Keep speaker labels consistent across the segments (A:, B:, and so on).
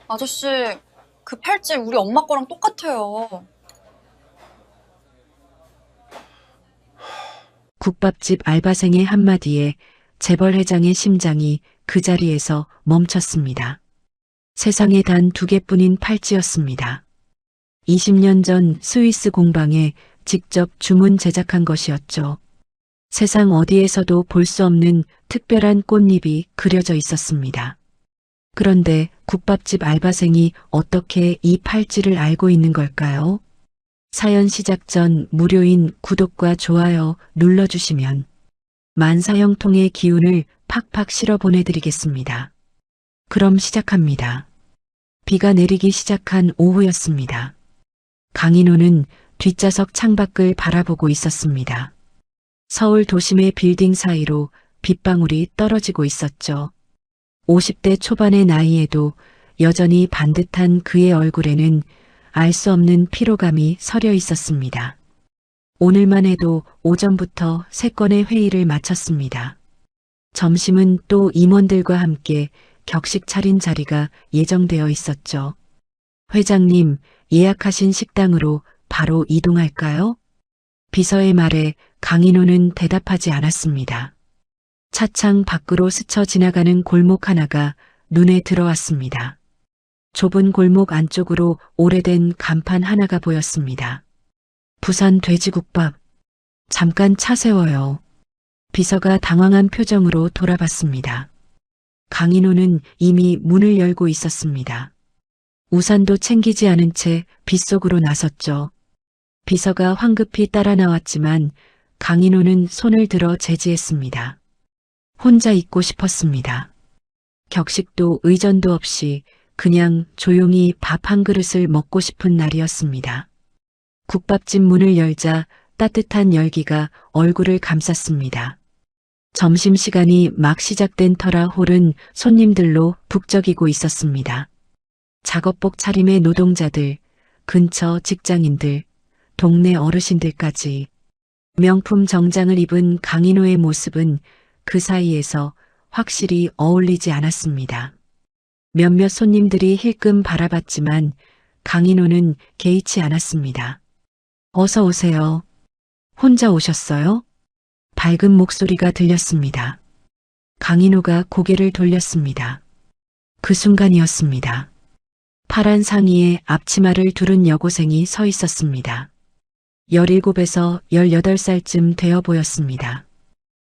A: 아저씨, 그 팔찌 우리 엄마 거랑 똑같아요.
B: 국밥집 알바생의 한마디에 재벌 회장의 심장이 그 자리에서 멈췄습니다. 세상에 단 2개뿐인 팔찌였습니다. 20년 전 스위스 공방에 직접 주문 제작한 것이었죠. 세상 어디에서도 볼 수 없는 특별한 꽃잎이 그려져 있었습니다. 그런데 국밥집 알바생이 어떻게 이 팔찌를 알고 있는 걸까요? 사연 시작 전 무료인 구독과 좋아요 눌러주시면 만사형통의 기운을 팍팍 실어 보내드리겠습니다. 그럼 시작합니다. 비가 내리기 시작한 오후였습니다. 강인호는 뒷좌석 창밖을 바라보고 있었습니다. 서울 도심의 빌딩 사이로 빗방울이 떨어지고 있었죠. 50대 초반의 나이에도 여전히 반듯한 그의 얼굴에는 알 수 없는 피로감이 서려 있었습니다. 오늘만 해도 오전부터 3건의 회의를 마쳤습니다. 점심은 또 임원들과 함께 격식 차린 자리가 예정되어 있었죠. 회장님, 예약하신 식당으로 바로 이동할까요? 비서의 말에 강인호는 대답하지 않았습니다. 차창 밖으로 스쳐 지나가는 골목 하나가 눈에 들어왔습니다. 좁은 골목 안쪽으로 오래된 간판 하나가 보였습니다. 부산 돼지국밥. 잠깐 차 세워요. 비서가 당황한 표정으로 돌아봤습니다. 강인호는 이미 문을 열고 있었습니다. 우산도 챙기지 않은 채 빗속으로 나섰죠. 비서가 황급히 따라 나왔지만 강인호는 손을 들어 제지했습니다. 혼자 있고 싶었습니다. 격식도 의전도 없이 그냥 조용히 밥 한 그릇을 먹고 싶은 날이었습니다. 국밥집 문을 열자 따뜻한 열기가 얼굴을 감쌌습니다. 점심시간이 막 시작된 터라 홀은 손님들로 북적이고 있었습니다. 작업복 차림의 노동자들, 근처 직장인들, 동네 어르신들까지 명품 정장을 입은 강인호의 모습은 그 사이에서 확실히 어울리지 않았습니다. 몇몇 손님들이 힐끔 바라봤지만 강인호는 개의치 않았습니다. 어서 오세요. 혼자 오셨어요? 밝은 목소리가 들렸습니다. 강인호가 고개를 돌렸습니다. 그 순간이었습니다. 파란 상의에 앞치마를 두른 여고생이 서 있었습니다. 17에서 18살쯤 되어 보였습니다.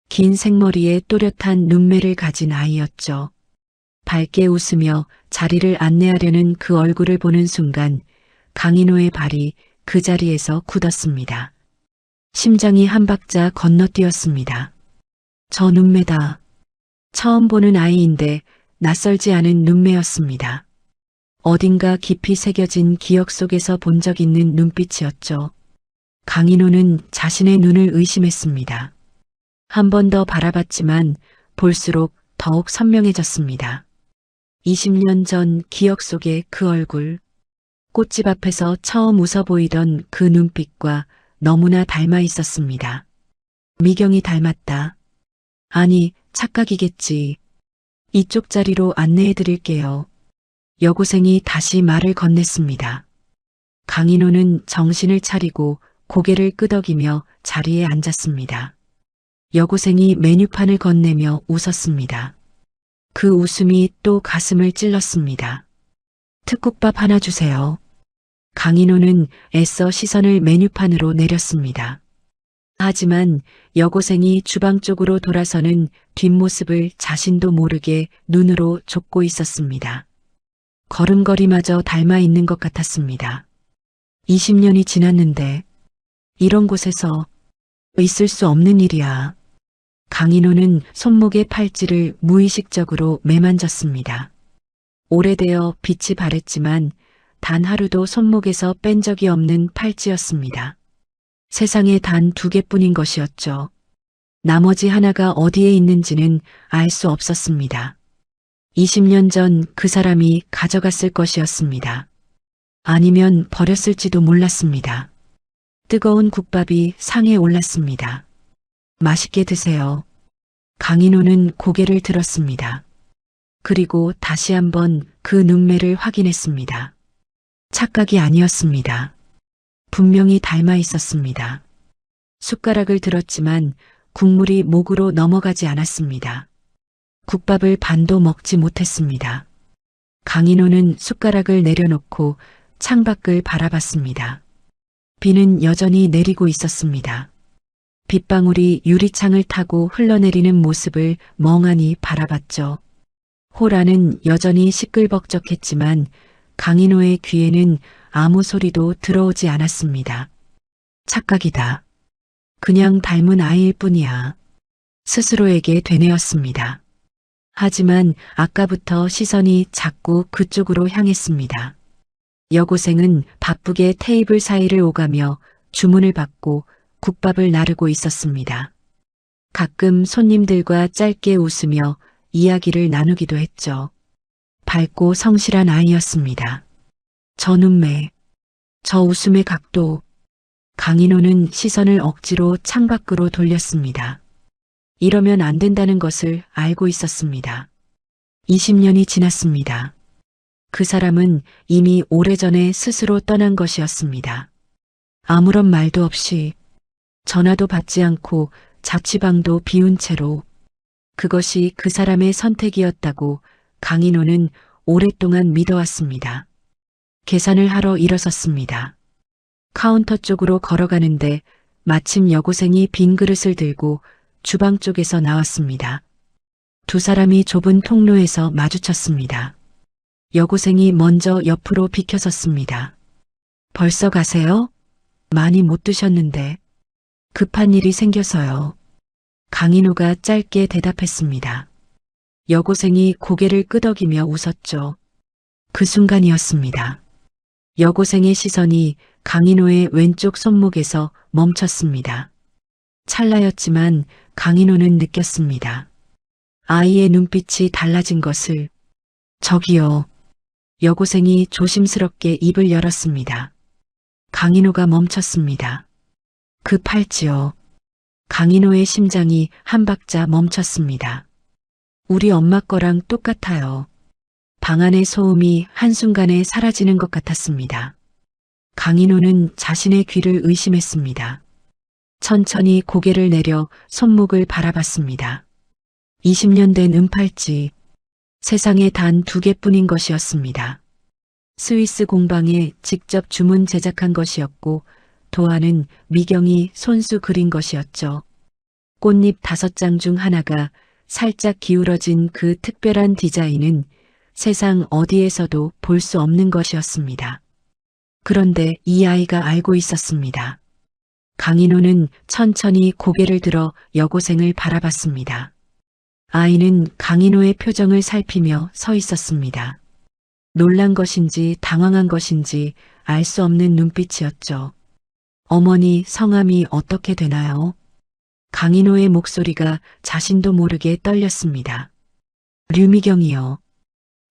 B: 긴 생머리에 또렷한 눈매를 가진 아이였죠. 밝게 웃으며 자리를 안내하려는 그 얼굴을 보는 순간 강인호의 발이 그 자리에서 굳었습니다. 심장이 한 박자 건너뛰었습니다. 저 눈매다. 처음 보는 아이인데 낯설지 않은 눈매였습니다. 어딘가 깊이 새겨진 기억 속에서 본 적 있는 눈빛이었죠. 강인호는 자신의 눈을 의심했습니다. 한 번 더 바라봤지만 볼수록 더욱 선명해졌습니다. 20년 전 기억 속의 그 얼굴, 꽃집 앞에서 처음 웃어 보이던 그 눈빛과 너무나 닮아 있었습니다. 미경이 닮았다. 아니, 착각이겠지. 이쪽 자리로 안내해 드릴게요. 여고생이 다시 말을 건넸습니다. 강인호는 정신을 차리고 고개를 끄덕이며 자리에 앉았습니다. 여고생이 메뉴판을 건네며 웃었습니다. 그 웃음이 또 가슴을 찔렀습니다. 특국밥 하나 주세요. 강인호는 애써 시선을 메뉴판으로 내렸습니다. 하지만 여고생이 주방 쪽으로 돌아서는 뒷모습을 자신도 모르게 눈으로 쫓고 있었습니다. 걸음걸이마저 닮아 있는 것 같았습니다. 20년이 지났는데 이런 곳에서 있을 수 없는 일이야. 강인호는 손목의 팔찌를 무의식적으로 매만졌습니다. 오래되어 빛이 바랬지만 단 하루도 손목에서 뺀 적이 없는 팔찌였습니다. 세상에 단 2개뿐인 것이었죠. 나머지 하나가 어디에 있는지는 알 수 없었습니다. 20년 전 그 사람이 가져갔을 것이었습니다. 아니면 버렸을지도 몰랐습니다. 뜨거운 국밥이 상에 올랐습니다. 맛있게 드세요. 강인호는 고개를 들었습니다. 그리고 다시 한번 그 눈매를 확인했습니다. 착각이 아니었습니다. 분명히 닮아 있었습니다. 숟가락을 들었지만 국물이 목으로 넘어가지 않았습니다. 국밥을 반도 먹지 못했습니다. 강인호는 숟가락을 내려놓고 창밖을 바라봤습니다. 비는 여전히 내리고 있었습니다. 빗방울이 유리창을 타고 흘러내리는 모습을 멍하니 바라봤죠. 홀 안은 여전히 시끌벅적했지만 강인호의 귀에는 아무 소리도 들어오지 않았습니다. 착각이다. 그냥 닮은 아이일 뿐이야. 스스로에게 되뇌었습니다. 하지만 아까부터 시선이 자꾸 그쪽으로 향했습니다. 여고생은 바쁘게 테이블 사이를 오가며 주문을 받고 국밥을 나르고 있었습니다. 가끔 손님들과 짧게 웃으며 이야기를 나누기도 했죠. 밝고 성실한 아이였습니다. 저 눈매, 저 웃음의 각도. 강인호는 시선을 억지로 창밖으로 돌렸습니다. 이러면 안 된다는 것을 알고 있었습니다. 20년이 지났습니다. 그 사람은 이미 오래전에 스스로 떠난 것이었습니다. 아무런 말도 없이 전화도 받지 않고 자취방도 비운 채로 그것이 그 사람의 선택이었다고 강인호는 오랫동안 믿어왔습니다. 계산을 하러 일어섰습니다. 카운터 쪽으로 걸어가는데 마침 여고생이 빈 그릇을 들고 주방 쪽에서 나왔습니다. 두 사람이 좁은 통로에서 마주쳤습니다. 여고생이 먼저 옆으로 비켜섰습니다. 벌써 가세요? 많이 못 드셨는데. 급한 일이 생겨서요. 강인호가 짧게 대답했습니다. 여고생이 고개를 끄덕이며 웃었죠. 그 순간이었습니다. 여고생의 시선이 강인호의 왼쪽 손목에서 멈췄습니다. 찰나였지만 강인호는 느꼈습니다. 아이의 눈빛이 달라진 것을. 저기요. 여고생이 조심스럽게 입을 열었습니다. 강인호가 멈췄습니다. 그 팔찌요. 강인호의 심장이 한 박자 멈췄습니다. 우리 엄마 거랑 똑같아요. 방 안의 소음이 한순간에 사라지는 것 같았습니다. 강인호는 자신의 귀를 의심했습니다. 천천히 고개를 내려 손목을 바라봤습니다. 20년 된 은팔찌. 세상에 단 2개뿐인 것이었습니다. 스위스 공방에 직접 주문 제작한 것이었고 도안은 미경이 손수 그린 것이었죠. 꽃잎 5장 중 하나가 살짝 기울어진 그 특별한 디자인은 세상 어디에서도 볼 수 없는 것이었습니다. 그런데 이 아이가 알고 있었습니다. 강인호는 천천히 고개를 들어 여고생을 바라봤습니다. 아이는 강인호의 표정을 살피며 서 있었습니다. 놀란 것인지 당황한 것인지 알 수 없는 눈빛이었죠. 어머니 성함이 어떻게 되나요? 강인호의 목소리가 자신도 모르게 떨렸습니다. 류미경이요.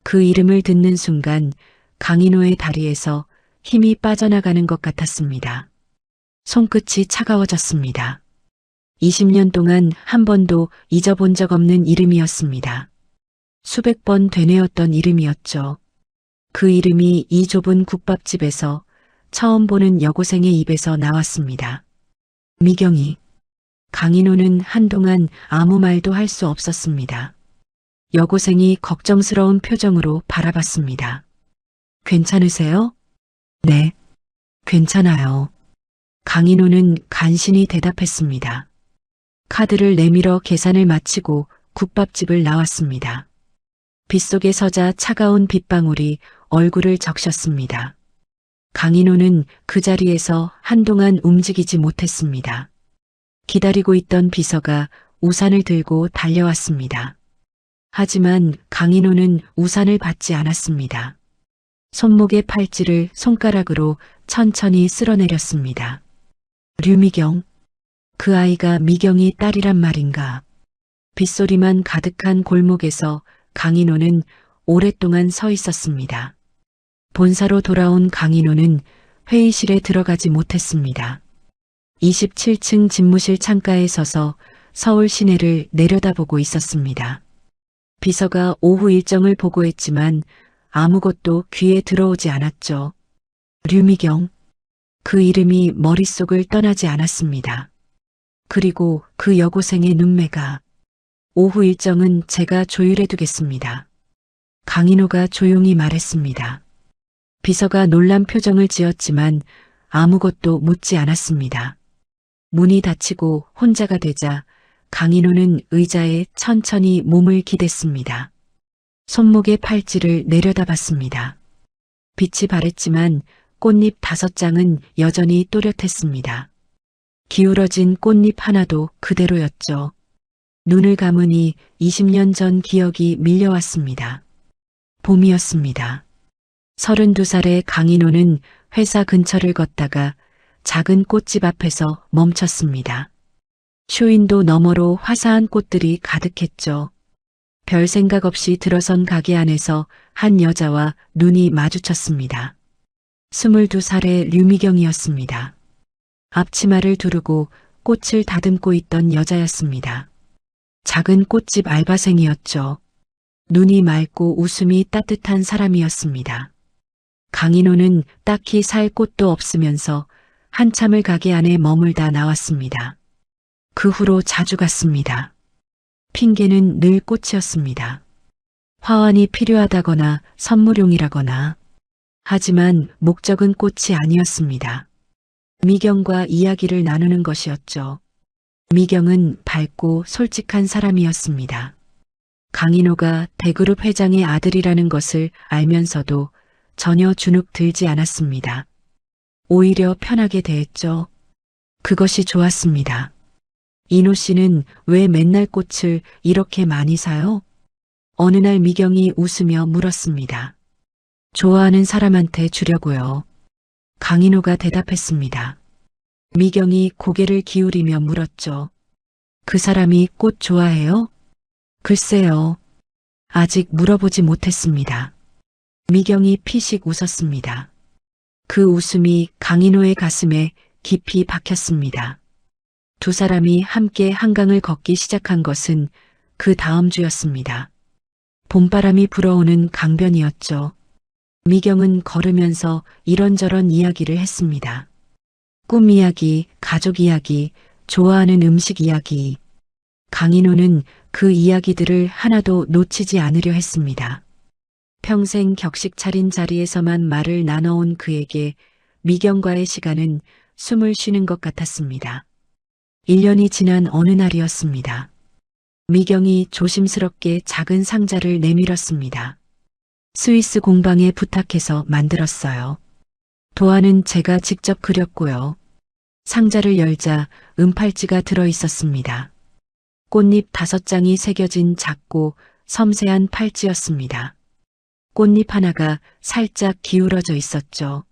B: 그 이름을 듣는 순간 강인호의 다리에서 힘이 빠져나가는 것 같았습니다. 손끝이 차가워졌습니다. 20년 동안 한 번도 잊어본 적 없는 이름이었습니다. 수백 번 되뇌었던 이름이었죠. 그 이름이 이 좁은 국밥집에서 처음 보는 여고생의 입에서 나왔습니다. 미경이. 강인호는 한동안 아무 말도 할 수 없었습니다. 여고생이 걱정스러운 표정으로 바라봤습니다. 괜찮으세요? 네, 괜찮아요. 강인호는 간신히 대답했습니다. 카드를 내밀어 계산을 마치고 국밥집을 나왔습니다. 빗속에 서자 차가운 빗방울이 얼굴을 적셨습니다. 강인호는 그 자리에서 한동안 움직이지 못했습니다. 기다리고 있던 비서가 우산을 들고 달려왔습니다. 하지만 강인호는 우산을 받지 않았습니다. 손목의 팔찌를 손가락으로 천천히 쓸어내렸습니다. 류미경. 그 아이가 미경이 딸이란 말인가. 빗소리만 가득한 골목에서 강인호는 오랫동안 서 있었습니다. 본사로 돌아온 강인호는 회의실에 들어가지 못했습니다. 27층 집무실 창가에 서서 서울 시내를 내려다보고 있었습니다. 비서가 오후 일정을 보고했지만 아무것도 귀에 들어오지 않았죠. 류미경. 그 이름이 머릿속을 떠나지 않았습니다. 그리고 그 여고생의 눈매가. 오후 일정은 제가 조율해두겠습니다. 강인호가 조용히 말했습니다. 비서가 놀란 표정을 지었지만 아무것도 묻지 않았습니다. 문이 닫히고 혼자가 되자 강인호는 의자에 천천히 몸을 기댔습니다. 손목의 팔찌를 내려다봤습니다. 빛이 바랬지만 꽃잎 5장은 여전히 또렷했습니다. 기울어진 꽃잎 하나도 그대로였죠. 눈을 감으니 20년 전 기억이 밀려왔습니다. 봄이었습니다. 32살의 강인호는 회사 근처를 걷다가 작은 꽃집 앞에서 멈췄습니다. 쇼윈도 너머로 화사한 꽃들이 가득했죠. 별 생각 없이 들어선 가게 안에서 한 여자와 눈이 마주쳤습니다. 22살의 류미경이었습니다. 앞치마를 두르고 꽃을 다듬고 있던 여자였습니다. 작은 꽃집 알바생이었죠. 눈이 맑고 웃음이 따뜻한 사람이었습니다. 강인호는 딱히 살 곳도 없으면서 한참을 가게 안에 머물다 나왔습니다. 그 후로 자주 갔습니다. 핑계는 늘 꽃이었습니다. 화환이 필요하다거나 선물용이라거나. 하지만 목적은 꽃이 아니었습니다. 미경과 이야기를 나누는 것이었죠. 미경은 밝고 솔직한 사람이었습니다. 강인호가 대그룹 회장의 아들이라는 것을 알면서도 전혀 주눅 들지 않았습니다. 오히려 편하게 대했죠. 그것이 좋았습니다. 인호 씨는 왜 맨날 꽃을 이렇게 많이 사요? 어느 날 미경이 웃으며 물었습니다. 좋아하는 사람한테 주려고요. 강인호가 대답했습니다. 미경이 고개를 기울이며 물었죠. 그 사람이 꽃 좋아해요? 글쎄요. 아직 물어보지 못했습니다. 미경이 피식 웃었습니다. 그 웃음이 강인호의 가슴에 깊이 박혔습니다. 두 사람이 함께 한강을 걷기 시작한 것은 그 다음 주였습니다. 봄바람이 불어오는 강변이었죠. 미경은 걸으면서 이런저런 이야기를 했습니다. 꿈 이야기, 가족 이야기, 좋아하는 음식 이야기. 강인호는 그 이야기들을 하나도 놓치지 않으려 했습니다. 평생 격식 차린 자리에서만 말을 나눠온 그에게 미경과의 시간은 숨을 쉬는 것 같았습니다. 1년이 지난 어느 날이었습니다. 미경이 조심스럽게 작은 상자를 내밀었습니다. 스위스 공방에 부탁해서 만들었어요. 도안은 제가 직접 그렸고요. 상자를 열자 은팔찌가 들어 있었습니다. 꽃잎 5장이 새겨진 작고 섬세한 팔찌였습니다. 꽃잎 하나가 살짝 기울어져 있었죠.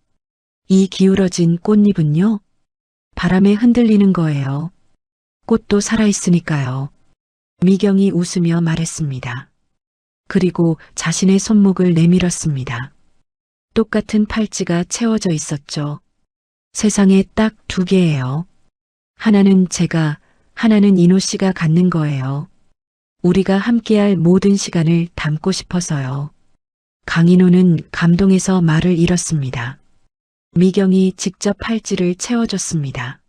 B: 이 기울어진 꽃잎은요? 바람에 흔들리는 거예요. 꽃도 살아있으니까요. 미경이 웃으며 말했습니다. 그리고 자신의 손목을 내밀었습니다. 똑같은 팔찌가 채워져 있었죠. 세상에 딱 2개예요. 하나는 제가, 하나는 인호 씨가 갖는 거예요. 우리가 함께할 모든 시간을 담고 싶어서요. 강인호는 감동해서 말을 잃었습니다. 미경이 직접 팔찌를 채워줬습니다.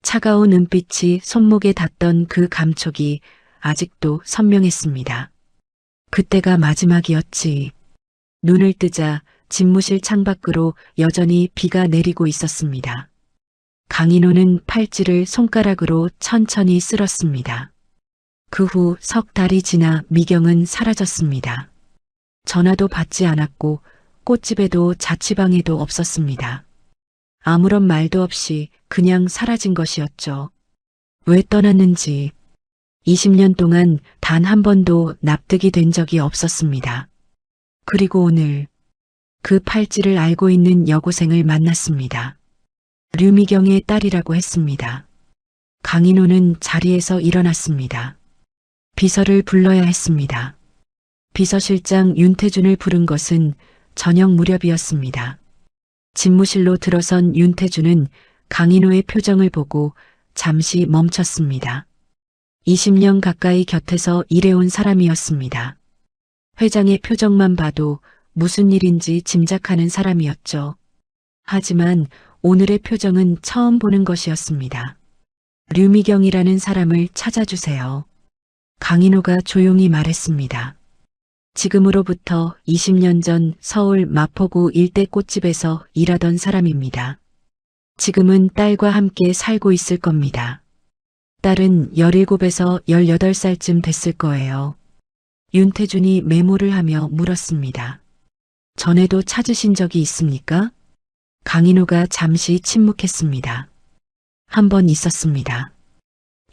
B: 차가운 은빛이 손목에 닿던 그 감촉이 아직도 선명했습니다. 그때가 마지막이었지. 눈을 뜨자 집무실 창밖으로 여전히 비가 내리고 있었습니다. 강인호는 팔찌를 손가락으로 천천히 쓸었습니다. 그 후 석 달이 지나 미경은 사라졌습니다. 전화도 받지 않았고 꽃집에도 자취방에도 없었습니다. 아무런 말도 없이 그냥 사라진 것이었죠. 왜 떠났는지 20년 동안 단 한 번도 납득이 된 적이 없었습니다. 그리고 오늘 그 팔찌를 알고 있는 여고생을 만났습니다. 류미경의 딸이라고 했습니다. 강인호는 자리에서 일어났습니다. 비서를 불러야 했습니다. 비서실장 윤태준을 부른 것은 저녁 무렵이었습니다. 집무실로 들어선 윤태준은 강인호의 표정을 보고 잠시 멈췄습니다. 20년 가까이 곁에서 일해온 사람이었습니다. 회장의 표정만 봐도 무슨 일인지 짐작하는 사람이었죠. 하지만 오늘의 표정은 처음 보는 것이었습니다. 류미경이라는 사람을 찾아주세요. 강인호가 조용히 말했습니다. 지금으로부터 20년 전 서울 마포구 일대 꽃집에서 일하던 사람입니다. 지금은 딸과 함께 살고 있을 겁니다. 딸은 17에서 18살쯤 됐을 거예요. 윤태준이 메모를 하며 물었습니다. 전에도 찾으신 적이 있습니까? 강인호가 잠시 침묵했습니다. 한 번 있었습니다.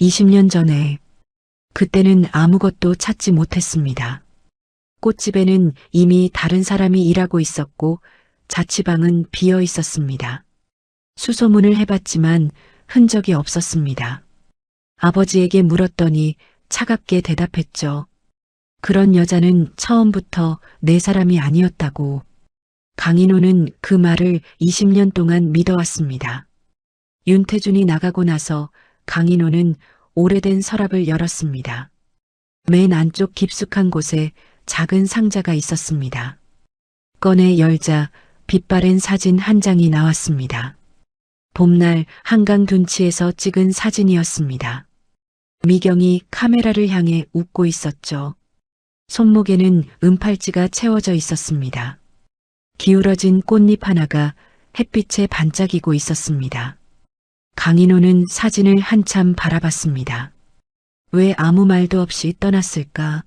B: 20년 전에. 그때는 아무것도 찾지 못했습니다. 꽃집에는 이미 다른 사람이 일하고 있었고 자취방은 비어 있었습니다. 수소문을 해봤지만 흔적이 없었습니다. 아버지에게 물었더니 차갑게 대답했죠. 그런 여자는 처음부터 내 사람이 아니었다고. 강인호는 그 말을 20년 동안 믿어왔습니다. 윤태준이 나가고 나서 강인호는 오래된 서랍을 열었습니다. 맨 안쪽 깊숙한 곳에 작은 상자가 있었습니다. 꺼내 열자 빛바랜 사진 한 장이 나왔습니다. 봄날 한강 둔치에서 찍은 사진이었습니다. 미경이 카메라를 향해 웃고 있었죠. 손목에는 은팔찌가 채워져 있었습니다. 기울어진 꽃잎 하나가 햇빛에 반짝이고 있었습니다. 강인호는 사진을 한참 바라봤습니다. 왜 아무 말도 없이 떠났을까?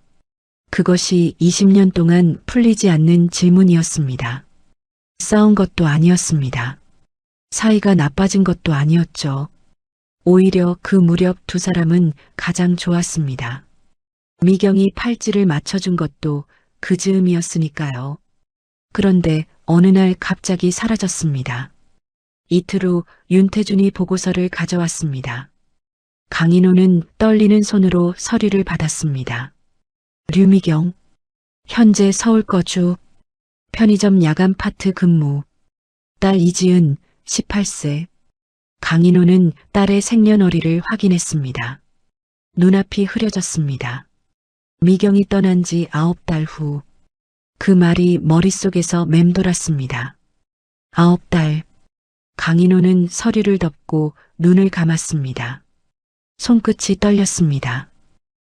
B: 그것이 20년 동안 풀리지 않는 질문이었습니다. 싸운 것도 아니었습니다. 사이가 나빠진 것도 아니었죠. 오히려 그 무렵 두 사람은 가장 좋았습니다. 미경이 팔찌를 맞춰준 것도 그 즈음이었으니까요. 그런데 어느 날 갑자기 사라졌습니다. 이틀 후 윤태준이 보고서를 가져왔습니다. 강인호는 떨리는 손으로 서류를 받았습니다. 류미경, 현재 서울 거주, 편의점 야간 파트 근무, 딸 이지은 18세. 강인호는 딸의 생년월일을 확인했습니다. 눈앞이 흐려졌습니다. 미경이 떠난 지 9달 후. 그 말이 머릿속에서 맴돌았습니다. 9달. 강인호는 서류를 덮고 눈을 감았습니다. 손끝이 떨렸습니다.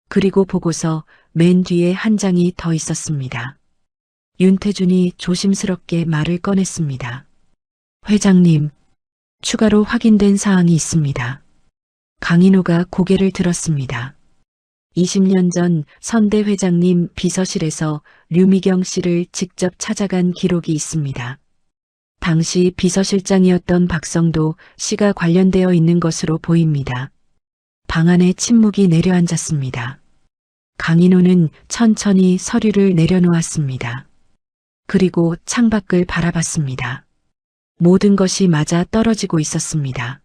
B: 그리고 보고서 맨 뒤에 한 장이 더 있었습니다. 윤태준이 조심스럽게 말을 꺼냈습니다. 회장님, 추가로 확인된 사항이 있습니다. 강인호가 고개를 들었습니다. 20년 전 선대 회장님 비서실에서 류미경 씨를 직접 찾아간 기록이 있습니다. 당시 비서실장이었던 박성도 씨가 관련되어 있는 것으로 보입니다. 방 안에 침묵이 내려앉았습니다. 강인호는 천천히 서류를 내려놓았습니다. 그리고 창밖을 바라봤습니다. 모든 것이 맞아 떨어지고 있었습니다.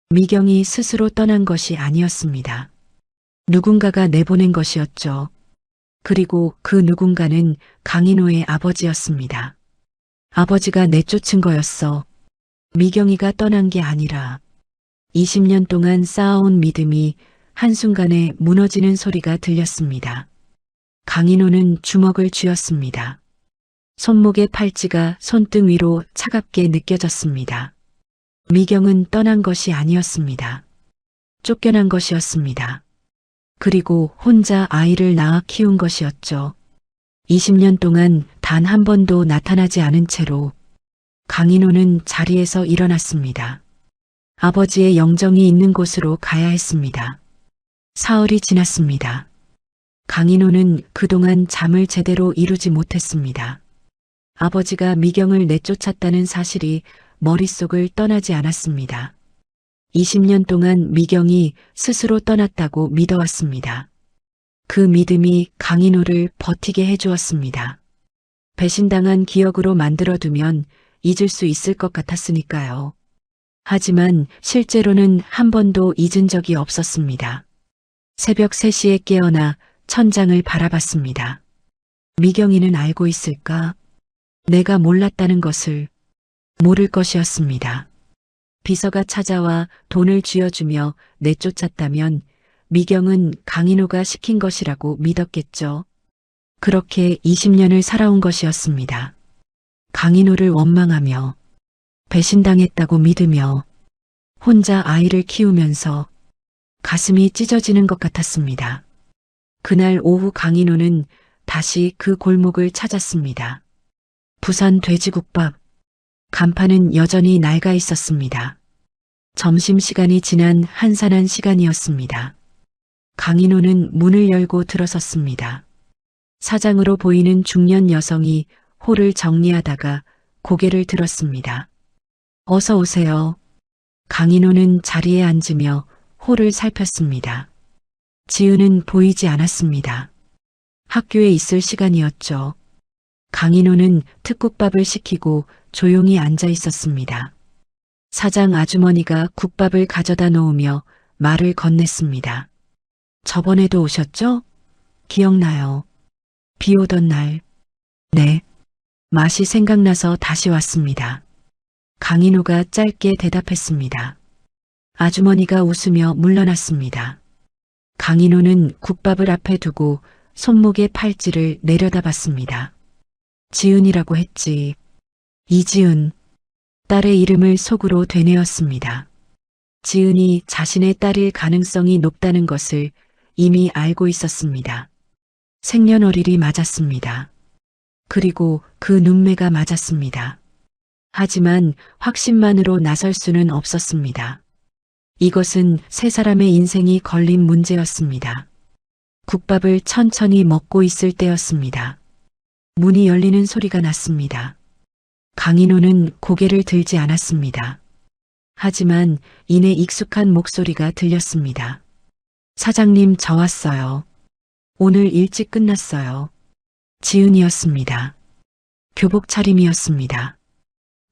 B: 미경이 스스로 떠난 것이 아니었습니다. 누군가가 내보낸 것이었죠. 그리고 그 누군가는 강인호의 아버지였습니다. 아버지가 내쫓은 거였어. 미경이가 떠난 게 아니라 20년 동안 쌓아온 믿음이 한순간에 무너지는 소리가 들렸습니다. 강인호는 주먹을 쥐었습니다. 손목의 팔찌가 손등 위로 차갑게 느껴졌습니다. 미경은 떠난 것이 아니었습니다. 쫓겨난 것이었습니다. 그리고 혼자 아이를 낳아 키운 것이었죠. 20년 동안 단 한 번도 나타나지 않은 채로 강인호는 자리에서 일어났습니다. 아버지의 영정이 있는 곳으로 가야 했습니다. 사흘이 지났습니다. 강인호는 그동안 잠을 제대로 이루지 못했습니다. 아버지가 미경을 내쫓았다는 사실이 머릿속을 떠나지 않았습니다. 20년 동안 미경이 스스로 떠났다고 믿어왔습니다. 그 믿음이 강인호를 버티게 해주었습니다. 배신당한 기억으로 만들어두면 잊을 수 있을 것 같았으니까요. 하지만 실제로는 한 번도 잊은 적이 없었습니다. 새벽 3시에 깨어나 천장을 바라봤습니다. 미경이는 알고 있을까? 내가 몰랐다는 것을 모를 것이었습니다. 비서가 찾아와 돈을 쥐어주며 내쫓았다면 미경은 강인호가 시킨 것이라고 믿었겠죠. 그렇게 20년을 살아온 것이었습니다. 강인호를 원망하며 배신당했다고 믿으며 혼자 아이를 키우면서 가슴이 찢어지는 것 같았습니다. 그날 오후 강인호는 다시 그 골목을 찾았습니다. 부산 돼지국밥. 간판은 여전히 낡아 있었습니다. 점심시간이 지난 한산한 시간이었습니다. 강인호는 문을 열고 들어섰습니다. 사장으로 보이는 중년 여성이 홀을 정리하다가 고개를 들었습니다. 어서 오세요. 강인호는 자리에 앉으며 홀을 살폈습니다. 지은은 보이지 않았습니다. 학교에 있을 시간이었죠. 강인호는 특국밥을 시키고 조용히 앉아 있었습니다. 사장 아주머니가 국밥을 가져다 놓으며 말을 건넸습니다. 저번에도 오셨죠? 기억나요. 비 오던 날. 네. 맛이 생각나서 다시 왔습니다. 강인호가 짧게 대답했습니다. 아주머니가 웃으며 물러났습니다. 강인호는 국밥을 앞에 두고 손목의 팔찌를 내려다봤습니다. 지은이라고 했지. 이지은. 딸의 이름을 속으로 되뇌었습니다. 지은이 자신의 딸일 가능성이 높다는 것을 이미 알고 있었습니다. 생년월일이 맞았습니다. 그리고 그 눈매가 맞았습니다. 하지만 확신만으로 나설 수는 없었습니다. 이것은 세 사람의 인생이 걸린 문제였습니다. 국밥을 천천히 먹고 있을 때였습니다. 문이 열리는 소리가 났습니다. 강인호는 고개를 들지 않았습니다. 하지만 이내 익숙한 목소리가 들렸습니다. 사장님, 저 왔어요. 오늘 일찍 끝났어요. 지은이었습니다. 교복 차림이었습니다.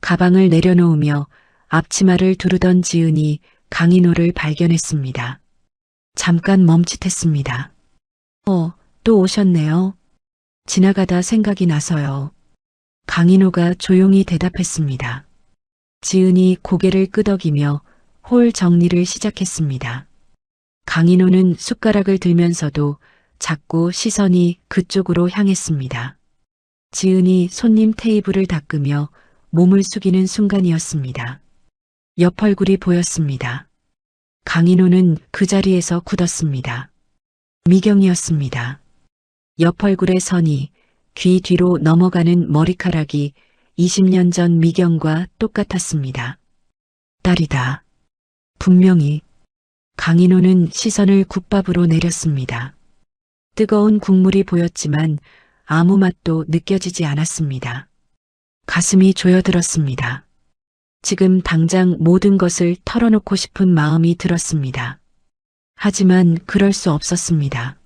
B: 가방을 내려놓으며 앞치마를 두르던 지은이 강인호를 발견했습니다. 잠깐 멈칫했습니다. 또 오셨네요. 지나가다 생각이 나서요. 강인호가 조용히 대답했습니다. 지은이 고개를 끄덕이며 홀 정리를 시작했습니다. 강인호는 숟가락을 들면서도 자꾸 시선이 그쪽으로 향했습니다. 지은이 손님 테이블을 닦으며 몸을 숙이는 순간이었습니다. 옆 얼굴이 보였습니다. 강인호는 그 자리에서 굳었습니다. 미경이었습니다. 옆 얼굴의 선이 귀 뒤로 넘어가는 머리카락이 20년 전 미경과 똑같았습니다. 딸이다. 분명히. 강인호는 시선을 국밥으로 내렸습니다. 뜨거운 국물이 보였지만 아무 맛도 느껴지지 않았습니다. 가슴이 조여들었습니다. 지금 당장 모든 것을 털어놓고 싶은 마음이 들었습니다. 하지만 그럴 수 없었습니다.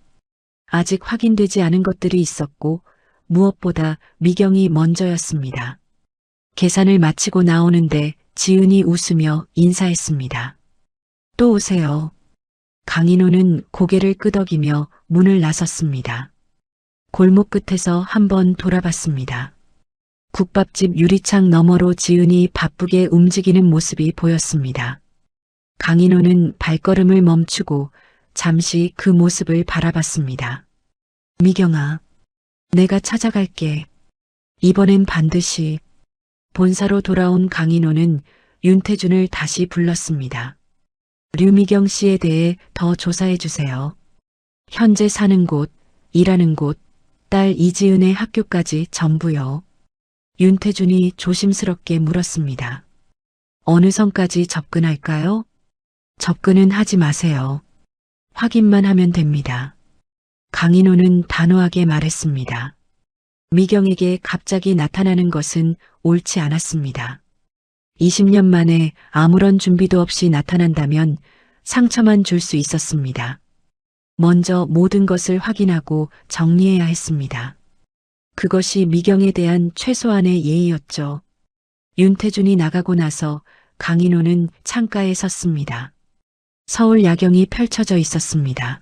B: 아직 확인되지 않은 것들이 있었고 무엇보다 미경이 먼저였습니다. 계산을 마치고 나오는데 지은이 웃으며 인사했습니다. 또 오세요. 강인호는 고개를 끄덕이며 문을 나섰습니다. 골목 끝에서 한번 돌아봤습니다. 국밥집 유리창 너머로 지은이 바쁘게 움직이는 모습이 보였습니다. 강인호는 발걸음을 멈추고 잠시 그 모습을 바라봤습니다. 미경아, 내가 찾아갈게. 이번엔 반드시. 본사로 돌아온 강인호는 윤태준을 다시 불렀습니다. 류미경 씨에 대해 더 조사해 주세요. 현재 사는 곳, 일하는 곳, 딸 이지은의 학교까지 전부요. 윤태준이 조심스럽게 물었습니다. 어느 선까지 접근할까요? 접근은 하지 마세요. 확인만 하면 됩니다. 강인호는 단호하게 말했습니다. 미경에게 갑자기 나타나는 것은 옳지 않았습니다. 20년 만에 아무런 준비도 없이 나타난다면 상처만 줄 수 있었습니다. 먼저 모든 것을 확인하고 정리해야 했습니다. 그것이 미경에 대한 최소한의 예의였죠. 윤태준이 나가고 나서 강인호는 창가에 섰습니다. 서울 야경이 펼쳐져 있었습니다.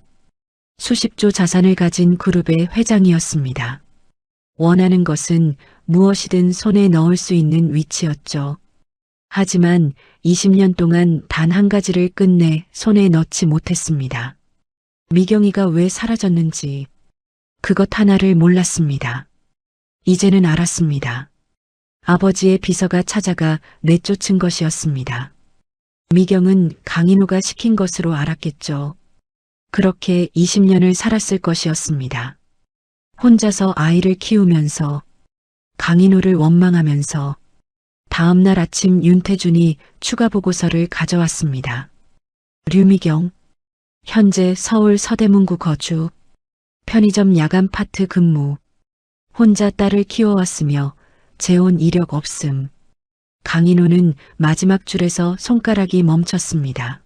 B: 수십조 자산을 가진 그룹의 회장이었습니다. 원하는 것은 무엇이든 손에 넣을 수 있는 위치였죠. 하지만 20년 동안 단 한 가지를 끝내 손에 넣지 못했습니다. 미경이가 왜 사라졌는지, 그것 하나를 몰랐습니다. 이제는 알았습니다. 아버지의 비서가 찾아가 내쫓은 것이었습니다. 미경은 강인호가 시킨 것으로 알았겠죠. 그렇게 20년을 살았을 것이었습니다. 혼자서 아이를 키우면서 강인호를 원망하면서 다음날 아침 윤태준이 추가 보고서를 가져왔습니다. 류미경, 현재 서울 서대문구 거주, 편의점 야간 파트 근무, 혼자 딸을 키워왔으며 재혼 이력 없음. 강인호는 마지막 줄에서 손가락이 멈췄습니다.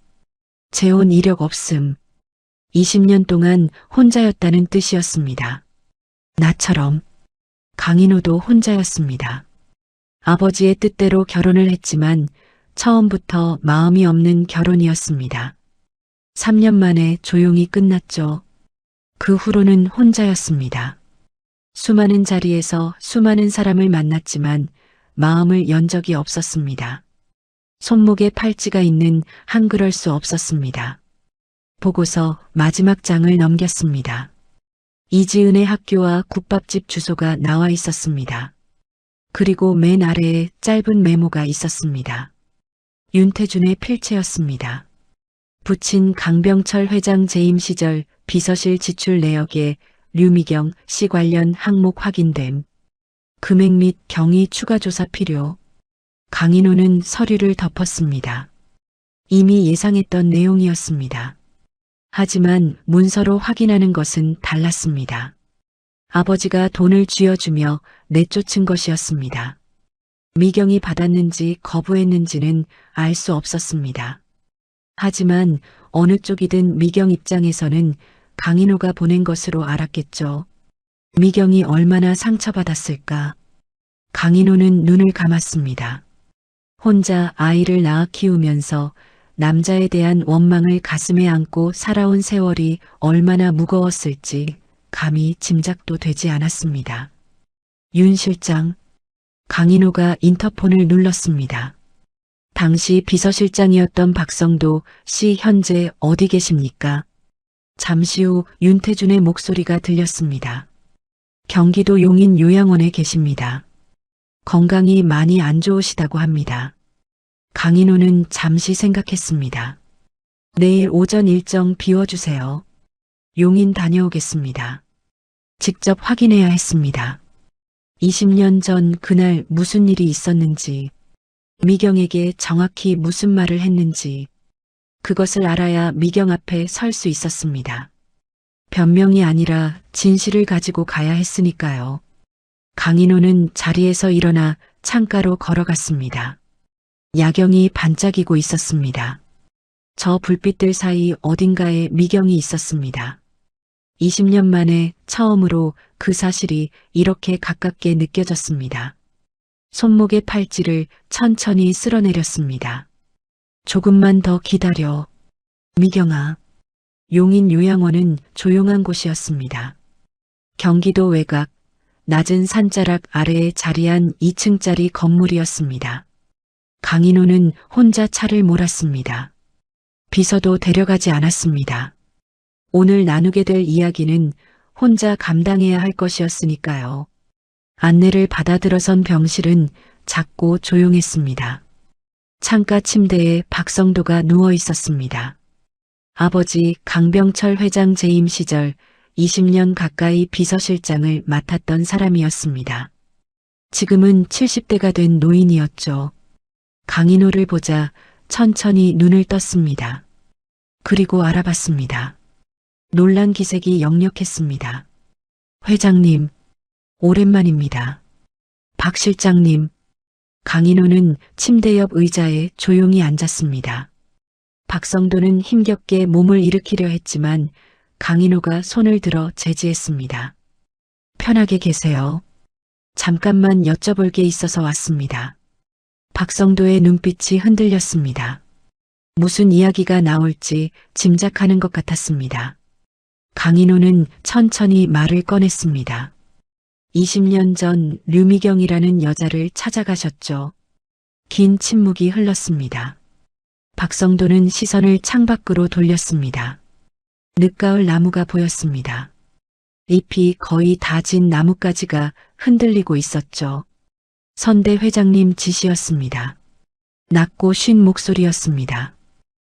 B: 재혼 이력 없음. 20년 동안 혼자였다는 뜻이었습니다. 나처럼 강인호도 혼자였습니다. 아버지의 뜻대로 결혼을 했지만 처음부터 마음이 없는 결혼이었습니다. 3년 만에 조용히 끝났죠. 그 후로는 혼자였습니다. 수많은 자리에서 수많은 사람을 만났지만 마음을 연 적이 없었습니다. 손목에 팔찌가 있는 한 그럴 수 없었습니다. 보고서 마지막 장을 넘겼습니다. 이지은의 학교와 국밥집 주소가 나와 있었습니다. 그리고 맨 아래에 짧은 메모가 있었습니다. 윤태준의 필체였습니다. 부친 강병철 회장 재임 시절 비서실 지출 내역에 류미경 씨 관련 항목 확인됨. 금액 및 경위 추가 조사 필요. 강인호는 서류를 덮었습니다. 이미 예상했던 내용이었습니다. 하지만 문서로 확인하는 것은 달랐습니다. 아버지가 돈을 쥐어주며 내쫓은 것이었습니다. 미경이 받았는지 거부했는지는 알 수 없었습니다. 하지만 어느 쪽이든 미경 입장에서는 강인호가 보낸 것으로 알았겠죠. 미경이 얼마나 상처받았을까. 강인호는 눈을 감았습니다. 혼자 아이를 낳아 키우면서 남자에 대한 원망을 가슴에 안고 살아온 세월이 얼마나 무거웠을지 감히 짐작도 되지 않았습니다. 윤 실장, 강인호가 인터폰을 눌렀습니다. 당시 비서실장이었던 박성도 씨 현재 어디 계십니까? 잠시 후 윤태준의 목소리가 들렸습니다. 경기도 용인 요양원에 계십니다. 건강이 많이 안 좋으시다고 합니다. 강인호는 잠시 생각했습니다. 내일 오전 일정 비워주세요. 용인 다녀오겠습니다. 직접 확인해야 했습니다. 20년 전 그날 무슨 일이 있었는지, 미경에게 정확히 무슨 말을 했는지, 그것을 알아야 미경 앞에 설 수 있었습니다. 변명이 아니라 진실을 가지고 가야 했으니까요. 강인호는 자리에서 일어나 창가로 걸어갔습니다. 야경이 반짝이고 있었습니다. 저 불빛들 사이 어딘가에 미경이 있었습니다. 20년 만에 처음으로 그 사실이 이렇게 가깝게 느껴졌습니다. 손목의 팔찌를 천천히 쓸어내렸습니다. 조금만 더 기다려. 미경아. 용인 요양원은 조용한 곳이었습니다. 경기도 외곽, 낮은 산자락 아래에 자리한 2층짜리 건물이었습니다. 강인호는 혼자 차를 몰았습니다. 비서도 데려가지 않았습니다. 오늘 나누게 될 이야기는 혼자 감당해야 할 것이었으니까요. 안내를 받아들어선 병실은 작고 조용했습니다. 창가 침대에 박성도가 누워 있었습니다. 아버지 강병철 회장 재임 시절 20년 가까이 비서실장을 맡았던 사람이었습니다. 지금은 70대가 된 노인이었죠. 강인호를 보자 천천히 눈을 떴습니다. 그리고 알아봤습니다. 놀란 기색이 역력했습니다. 회장님, 오랜만입니다. 박 실장님. 강인호는 침대 옆 의자에 조용히 앉았습니다. 박성도는 힘겹게 몸을 일으키려 했지만 강인호가 손을 들어 제지했습니다. 편하게 계세요. 잠깐만 여쭤볼 게 있어서 왔습니다. 박성도의 눈빛이 흔들렸습니다. 무슨 이야기가 나올지 짐작하는 것 같았습니다. 강인호는 천천히 말을 꺼냈습니다. 20년 전 류미경이라는 여자를 찾아가셨죠. 긴 침묵이 흘렀습니다. 박성도는 시선을 창밖으로 돌렸습니다. 늦가을 나무가 보였습니다. 잎이 거의 다 진 나뭇가지가 흔들리고 있었죠. 선대 회장님 지시였습니다. 낮고 쉰 목소리였습니다.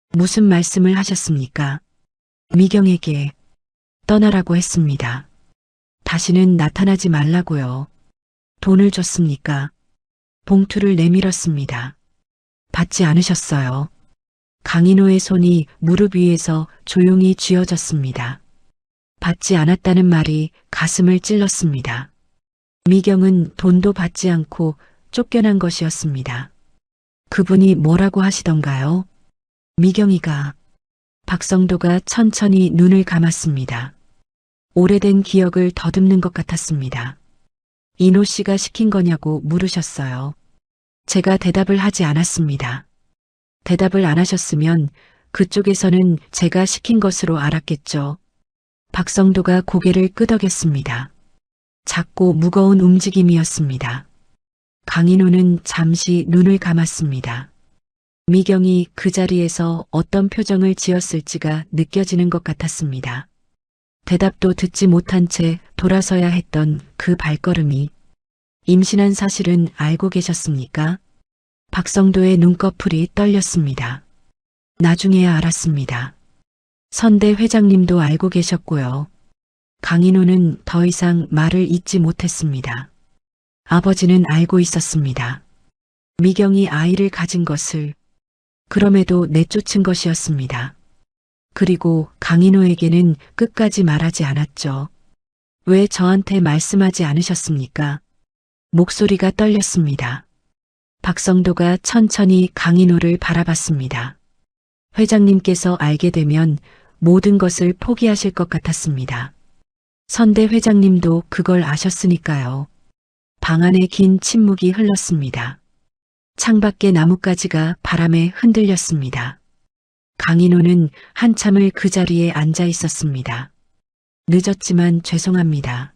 B: 무슨 말씀을 하셨습니까? 미경에게 떠나라고 했습니다. 다시는 나타나지 말라고요. 돈을 줬습니까? 봉투를 내밀었습니다. 받지 않으셨어요. 강인호의 손이 무릎 위에서 조용히 쥐어졌습니다. 받지 않았다는 말이 가슴을 찔렀습니다. 미경은 돈도 받지 않고 쫓겨난 것이었습니다. 그분이 뭐라고 하시던가요? 미경이가. 박성도가 천천히 눈을 감았습니다. 오래된 기억을 더듬는 것 같았습니다. 인호 씨가 시킨 거냐고 물으셨어요. 제가 대답을 하지 않았습니다. 대답을 안 하셨으면 그쪽에서는 제가 시킨 것으로 알았겠죠. 박성도가 고개를 끄덕였습니다. 작고 무거운 움직임이었습니다. 강인호는 잠시 눈을 감았습니다. 미경이 그 자리에서 어떤 표정을 지었을지가 느껴지는 것 같았습니다. 대답도 듣지 못한 채 돌아서야 했던 그 발걸음이. 임신한 사실은 알고 계셨습니까? 박성도의 눈꺼풀이 떨렸습니다. 나중에야 알았습니다. 선대 회장님도 알고 계셨고요. 강인호는 더 이상 말을 잇지 못했습니다. 아버지는 알고 있었습니다. 미경이 아이를 가진 것을. 그럼에도 내쫓은 것이었습니다. 그리고 강인호에게는 끝까지 말하지 않았죠. 왜 저한테 말씀하지 않으셨습니까? 목소리가 떨렸습니다. 박성도가 천천히 강인호를 바라봤습니다. 회장님께서 알게 되면 모든 것을 포기하실 것 같았습니다. 선대 회장님도 그걸 아셨으니까요. 방 안에 긴 침묵이 흘렀습니다. 창밖의 나뭇가지가 바람에 흔들렸습니다. 강인호는 한참을 그 자리에 앉아 있었습니다. 늦었지만 죄송합니다.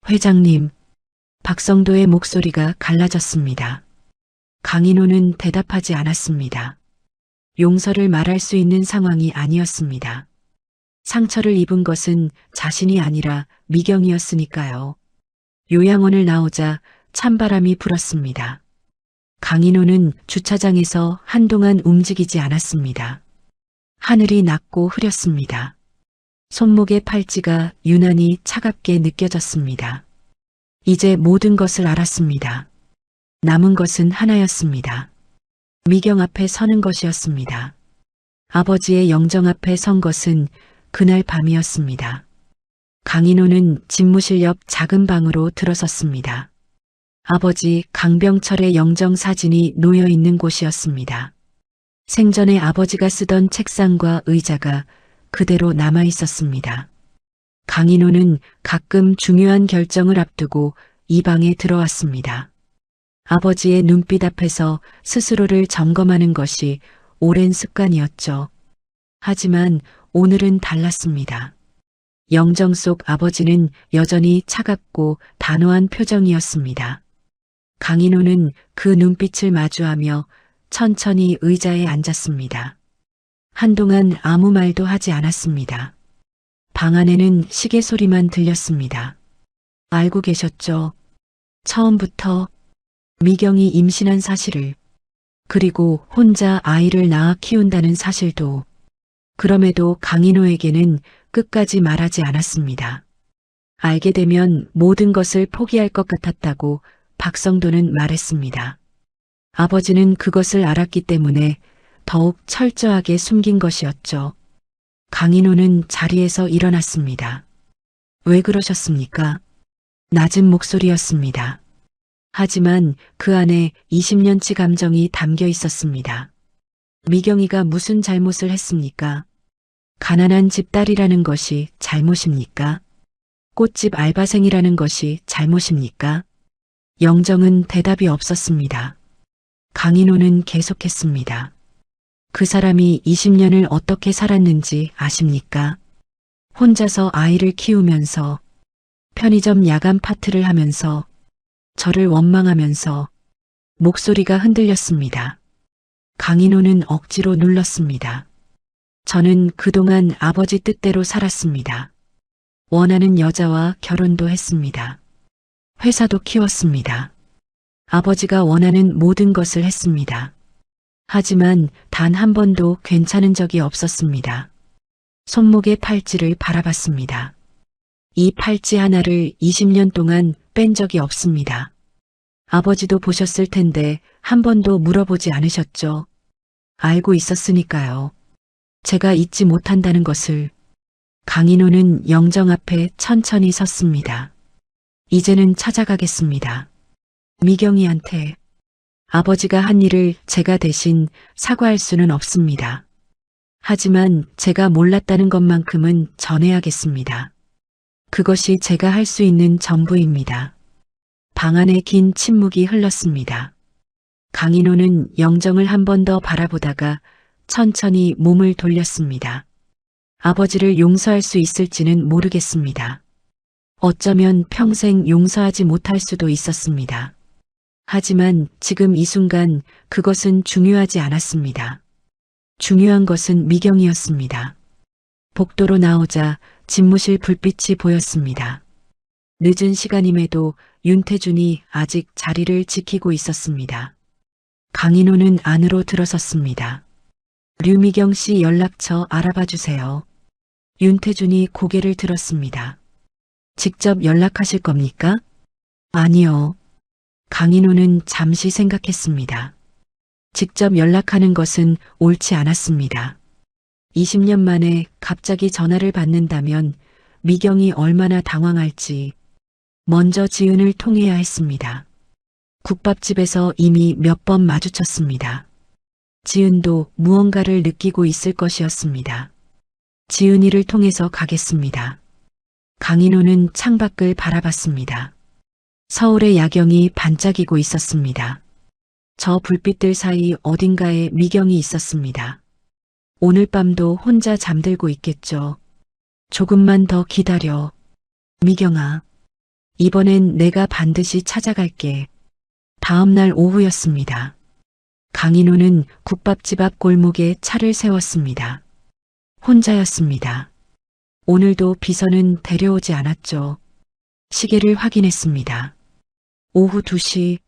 B: 회장님. 박성도의 목소리가 갈라졌습니다. 강인호는 대답하지 않았습니다. 용서를 말할 수 있는 상황이 아니었습니다. 상처를 입은 것은 자신이 아니라 미경이었으니까요. 요양원을 나오자 찬바람이 불었습니다. 강인호는 주차장에서 한동안 움직이지 않았습니다. 하늘이 낮고 흐렸습니다. 손목의 팔찌가 유난히 차갑게 느껴졌습니다. 이제 모든 것을 알았습니다. 남은 것은 하나였습니다. 미경 앞에 서는 것이었습니다. 아버지의 영정 앞에 선 것은 그날 밤이었습니다. 강인호는 집무실 옆 작은 방으로 들어섰습니다. 아버지 강병철의 영정 사진이 놓여 있는 곳이었습니다. 생전에 아버지가 쓰던 책상과 의자가 그대로 남아 있었습니다. 강인호는 가끔 중요한 결정을 앞두고 이 방에 들어왔습니다. 아버지의 눈빛 앞에서 스스로를 점검하는 것이 오랜 습관이었죠. 하지만 오늘은 달랐습니다. 영정 속 아버지는 여전히 차갑고 단호한 표정이었습니다. 강인호는 그 눈빛을 마주하며 천천히 의자에 앉았습니다. 한동안 아무 말도 하지 않았습니다. 방 안에는 시계 소리만 들렸습니다. 알고 계셨죠? 처음부터 미경이 임신한 사실을, 그리고 혼자 아이를 낳아 키운다는 사실도. 그럼에도 강인호에게는 끝까지 말하지 않았습니다. 알게 되면 모든 것을 포기할 것 같았다고 박성도는 말했습니다. 아버지는 그것을 알았기 때문에 더욱 철저하게 숨긴 것이었죠. 강인호는 자리에서 일어났습니다. 왜 그러셨습니까? 낮은 목소리였습니다. 하지만 그 안에 20년치 감정이 담겨 있었습니다. 미경이가 무슨 잘못을 했습니까? 가난한 집 딸이라는 것이 잘못입니까? 꽃집 알바생이라는 것이 잘못입니까? 영정은 대답이 없었습니다. 강인호는 계속했습니다. 그 사람이 20년을 어떻게 살았는지 아십니까? 혼자서 아이를 키우면서, 편의점 야간 파트를 하면서, 저를 원망하면서. 목소리가 흔들렸습니다. 강인호는 억지로 눌렀습니다. 저는 그동안 아버지 뜻대로 살았습니다. 원하는 여자와 결혼도 했습니다. 회사도 키웠습니다. 아버지가 원하는 모든 것을 했습니다. 하지만 단 한 번도 괜찮은 적이 없었습니다. 손목의 팔찌를 바라봤습니다. 이 팔찌 하나를 20년 동안 뺀 적이 없습니다. 아버지도 보셨을 텐데 한 번도 물어보지 않으셨죠? 알고 있었으니까요. 제가 잊지 못한다는 것을. 강인호는 영정 앞에 천천히 섰습니다. 이제는 찾아가겠습니다. 미경이한테. 아버지가 한 일을 제가 대신 사과할 수는 없습니다. 하지만 제가 몰랐다는 것만큼은 전해야겠습니다. 그것이 제가 할 수 있는 전부입니다. 방 안에 긴 침묵이 흘렀습니다. 강인호는 영정을 한 번 더 바라보다가 천천히 몸을 돌렸습니다. 아버지를 용서할 수 있을지는 모르겠습니다. 어쩌면 평생 용서하지 못할 수도 있었습니다. 하지만 지금 이 순간 그것은 중요하지 않았습니다. 중요한 것은 미경이었습니다. 복도로 나오자 집무실 불빛이 보였습니다. 늦은 시간임에도 윤태준이 아직 자리를 지키고 있었습니다. 강인호는 안으로 들어섰습니다. 류미경 씨 연락처 알아봐 주세요. 윤태준이 고개를 들었습니다. 직접 연락하실 겁니까? 아니요. 강인호는 잠시 생각했습니다. 직접 연락하는 것은 옳지 않았습니다. 20년 만에 갑자기 전화를 받는다면 미경이 얼마나 당황할지 먼저 지은을 통해야 했습니다. 국밥집에서 이미 몇 번 마주쳤습니다. 지은도 무언가를 느끼고 있을 것이었습니다. 지은이를 통해서 가겠습니다. 강인호는 창밖을 바라봤습니다. 서울의 야경이 반짝이고 있었습니다. 저 불빛들 사이 어딘가에 미경이 있었습니다. 오늘 밤도 혼자 잠들고 있겠죠. 조금만 더 기다려. 미경아. 이번엔 내가 반드시 찾아갈게. 다음 날 오후였습니다. 강인호는 국밥집 앞 골목에 차를 세웠습니다. 혼자였습니다. 오늘도 비서는 데려오지 않았죠. 시계를 확인했습니다. 오후 2시,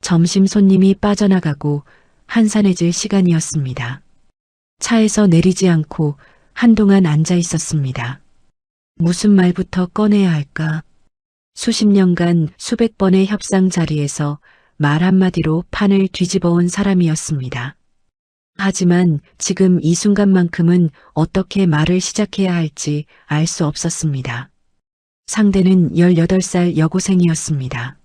B: 점심 손님이 빠져나가고 한산해질 시간이었습니다. 차에서 내리지 않고 한동안 앉아 있었습니다. 무슨 말부터 꺼내야 할까? 수십 년간 수백 번의 협상 자리에서 말 한마디로 판을 뒤집어온 사람이었습니다. 하지만 지금 이 순간만큼은 어떻게 말을 시작해야 할지 알 수 없었습니다. 상대는 18살 여고생이었습니다.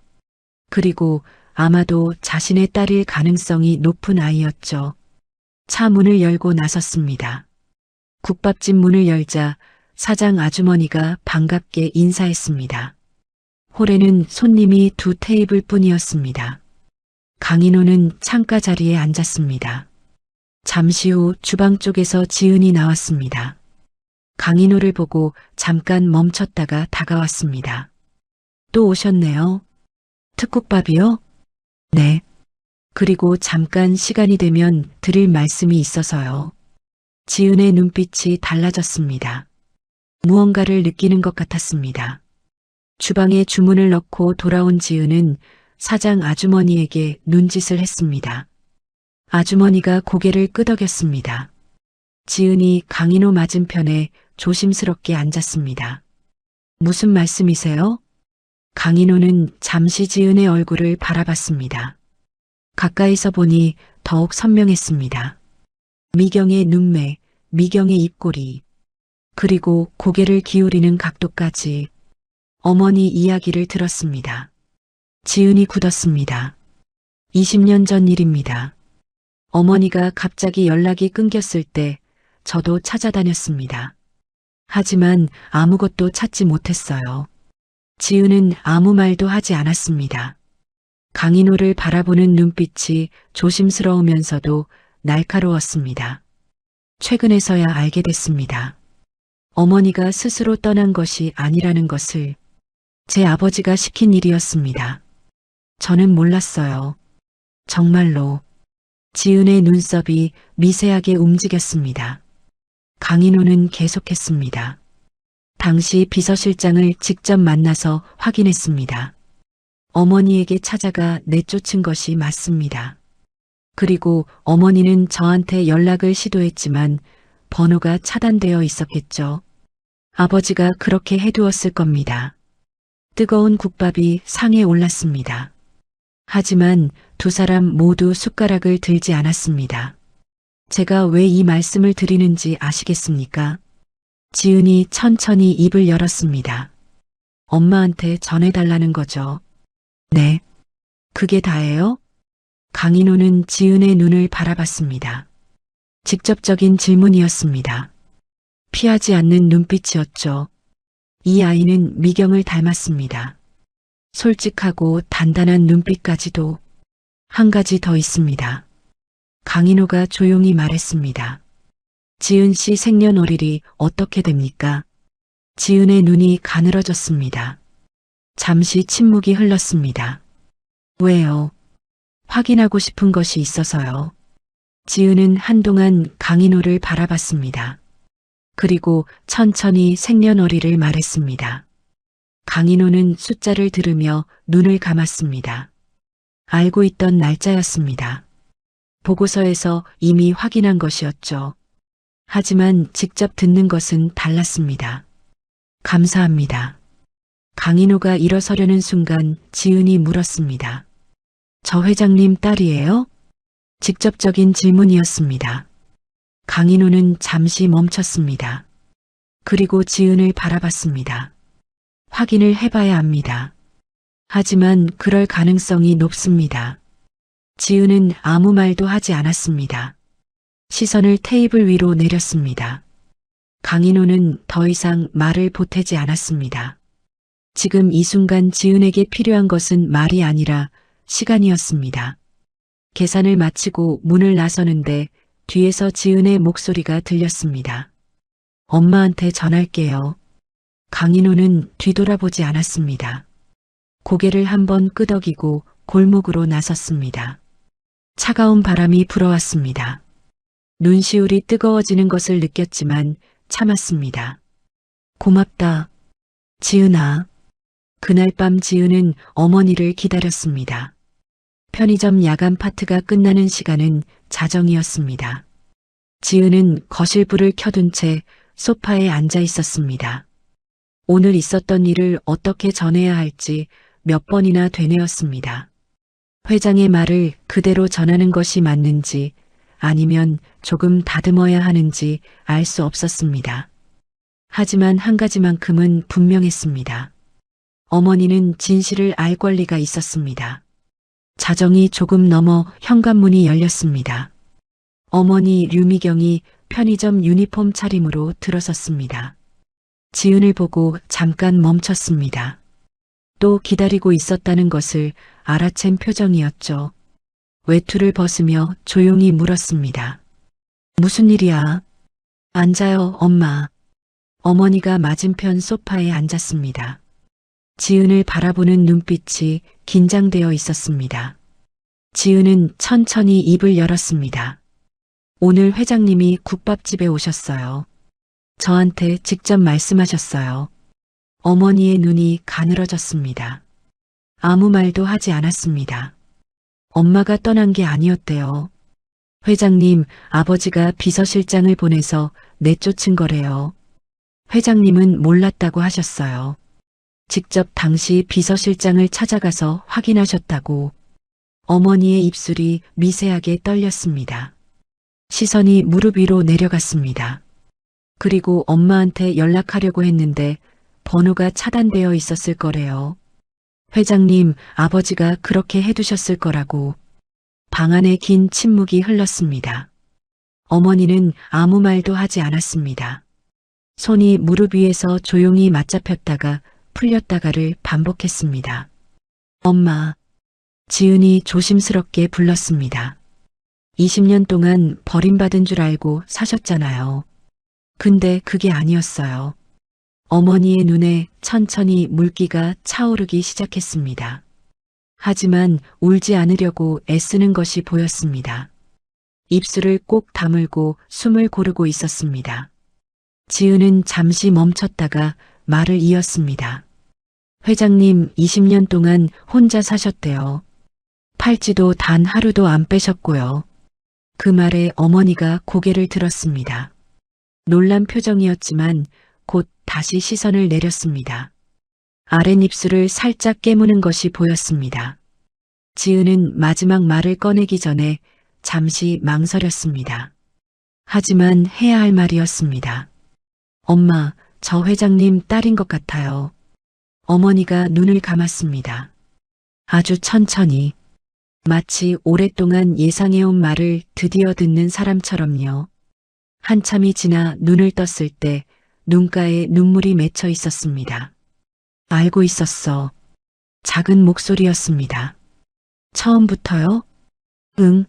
B: 그리고 아마도 자신의 딸일 가능성이 높은 아이였죠. 차 문을 열고 나섰습니다. 국밥집 문을 열자 사장 아주머니가 반갑게 인사했습니다. 홀에는 손님이 2 테이블 뿐이었습니다. 강인호는 창가 자리에 앉았습니다. 잠시 후 주방 쪽에서 지은이 나왔습니다. 강인호를 보고 잠깐 멈췄다가 다가왔습니다. 또 오셨네요. 특국밥이요? 네. 그리고 잠깐 시간이 되면 드릴 말씀이 있어서요. 지은의 눈빛이 달라졌습니다. 무언가를 느끼는 것 같았습니다. 주방에 주문을 넣고 돌아온 지은은 사장 아주머니에게 눈짓을 했습니다. 아주머니가 고개를 끄덕였습니다. 지은이 강인호 맞은편에 조심스럽게 앉았습니다. 무슨 말씀이세요? 강인호는 잠시 지은의 얼굴을 바라봤습니다. 가까이서 보니 더욱 선명했습니다. 미경의 눈매, 미경의 입꼬리, 그리고 고개를 기울이는 각도까지 어머니 이야기를 들었습니다. 지은이 굳었습니다. 20년 전 일입니다. 어머니가 갑자기 연락이 끊겼을 때 저도 찾아다녔습니다. 하지만 아무것도 찾지 못했어요. 지은은 아무 말도 하지 않았습니다. 강인호를 바라보는 눈빛이 조심스러우면서도 날카로웠습니다. 최근에서야 알게 됐습니다. 어머니가 스스로 떠난 것이 아니라는 것을. 제 아버지가 시킨 일이었습니다. 저는 몰랐어요. 정말로. 지은의 눈썹이 미세하게 움직였습니다. 강인호는 계속했습니다. 당시 비서실장을 직접 만나서 확인했습니다. 어머니에게 찾아가 내쫓은 것이 맞습니다. 그리고 어머니는 저한테 연락을 시도했지만 번호가 차단되어 있었겠죠. 아버지가 그렇게 해두었을 겁니다. 뜨거운 국밥이 상에 올랐습니다. 하지만 두 사람 모두 숟가락을 들지 않았습니다. 제가 왜 이 말씀을 드리는지 아시겠습니까? 지은이 천천히 입을 열었습니다. 엄마한테 전해달라는 거죠. 네. 그게 다예요? 강인호는 지은의 눈을 바라봤습니다. 직접적인 질문이었습니다. 피하지 않는 눈빛이었죠. 이 아이는 미경을 닮았습니다. 솔직하고 단단한 눈빛까지도. 한 가지 더 있습니다. 강인호가 조용히 말했습니다. 지은 씨 생년월일이 어떻게 됩니까? 지은의 눈이 가늘어졌습니다. 잠시 침묵이 흘렀습니다. 왜요? 확인하고 싶은 것이 있어서요. 지은은 한동안 강인호를 바라봤습니다. 그리고 천천히 생년월일을 말했습니다. 강인호는 숫자를 들으며 눈을 감았습니다. 알고 있던 날짜였습니다. 보고서에서 이미 확인한 것이었죠. 하지만 직접 듣는 것은 달랐습니다. 감사합니다. 강인호가 일어서려는 순간 지은이 물었습니다. 저 회장님 딸이에요? 직접적인 질문이었습니다. 강인호는 잠시 멈췄습니다. 그리고 지은을 바라봤습니다. 확인을 해봐야 합니다. 하지만 그럴 가능성이 높습니다. 지은은 아무 말도 하지 않았습니다. 시선을 테이블 위로 내렸습니다. 강인호는 더 이상 말을 보태지 않았습니다. 지금 이 순간 지은에게 필요한 것은 말이 아니라 시간이었습니다. 계산을 마치고 문을 나서는데 뒤에서 지은의 목소리가 들렸습니다. 엄마한테 전할게요. 강인호는 뒤돌아보지 않았습니다. 고개를 한번 끄덕이고 골목으로 나섰습니다. 차가운 바람이 불어왔습니다. 눈시울이 뜨거워지는 것을 느꼈지만 참았습니다. 고맙다. 지은아. 그날 밤 지은은 어머니를 기다렸습니다. 편의점 야간 파트가 끝나는 시간은 자정이었습니다. 지은은 거실 불을 켜둔 채 소파에 앉아 있었습니다. 오늘 있었던 일을 어떻게 전해야 할지 몇 번이나 되뇌었습니다. 회장의 말을 그대로 전하는 것이 맞는지 아니면 조금 다듬어야 하는지 알 수 없었습니다. 하지만 한 가지만큼은 분명했습니다. 어머니는 진실을 알 권리가 있었습니다. 자정이 조금 넘어 현관문이 열렸습니다. 어머니 류미경이 편의점 유니폼 차림으로 들어섰습니다. 지은을 보고 잠깐 멈췄습니다. 또 기다리고 있었다는 것을 알아챈 표정이었죠. 외투를 벗으며 조용히 물었습니다. 무슨 일이야? 앉아요, 엄마. 어머니가 맞은편 소파에 앉았습니다. 지은을 바라보는 눈빛이 긴장되어 있었습니다. 지은은 천천히 입을 열었습니다. 오늘 회장님이 국밥집에 오셨어요. 저한테 직접 말씀하셨어요. 어머니의 눈이 가늘어졌습니다. 아무 말도 하지 않았습니다. 엄마가 떠난 게 아니었대요. 회장님, 아버지가 비서실장을 보내서 내쫓은 거래요. 회장님은 몰랐다고 하셨어요. 직접 당시 비서실장을 찾아가서 확인하셨다고. 어머니의 입술이 미세하게 떨렸습니다. 시선이 무릎 위로 내려갔습니다. 그리고 엄마한테 연락하려고 했는데 번호가 차단되어 있었을 거래요. 회장님, 아버지가 그렇게 해두셨을 거라고. 방 안에 긴 침묵이 흘렀습니다. 어머니는 아무 말도 하지 않았습니다. 손이 무릎 위에서 조용히 맞잡혔다가 풀렸다가를 반복했습니다. 엄마. 지은이 조심스럽게 불렀습니다. 20년 동안 버림받은 줄 알고 사셨잖아요. 근데 그게 아니었어요. 어머니의 눈에 천천히 물기가 차오르기 시작했습니다. 하지만 울지 않으려고 애쓰는 것이 보였습니다. 입술을 꼭 다물고 숨을 고르고 있었습니다. 지은은 잠시 멈췄다가 말을 이었습니다. 회장님 20년 동안 혼자 사셨대요. 팔찌도 단 하루도 안 빼셨고요. 그 말에 어머니가 고개를 들었습니다. 놀란 표정이었지만 곧 다시 시선을 내렸습니다. 아랫입술을 살짝 깨무는 것이 보였습니다. 지은은 마지막 말을 꺼내기 전에 잠시 망설였습니다. 하지만 해야 할 말이었습니다. 엄마, 저 회장님 딸인 것 같아요. 어머니가 눈을 감았습니다. 아주 천천히, 마치 오랫동안 예상해온 말을 드디어 듣는 사람처럼요. 한참이 지나 눈을 떴을 때 눈가에 눈물이 맺혀 있었습니다. 알고 있었어. 작은 목소리였습니다. 처음부터요? 응.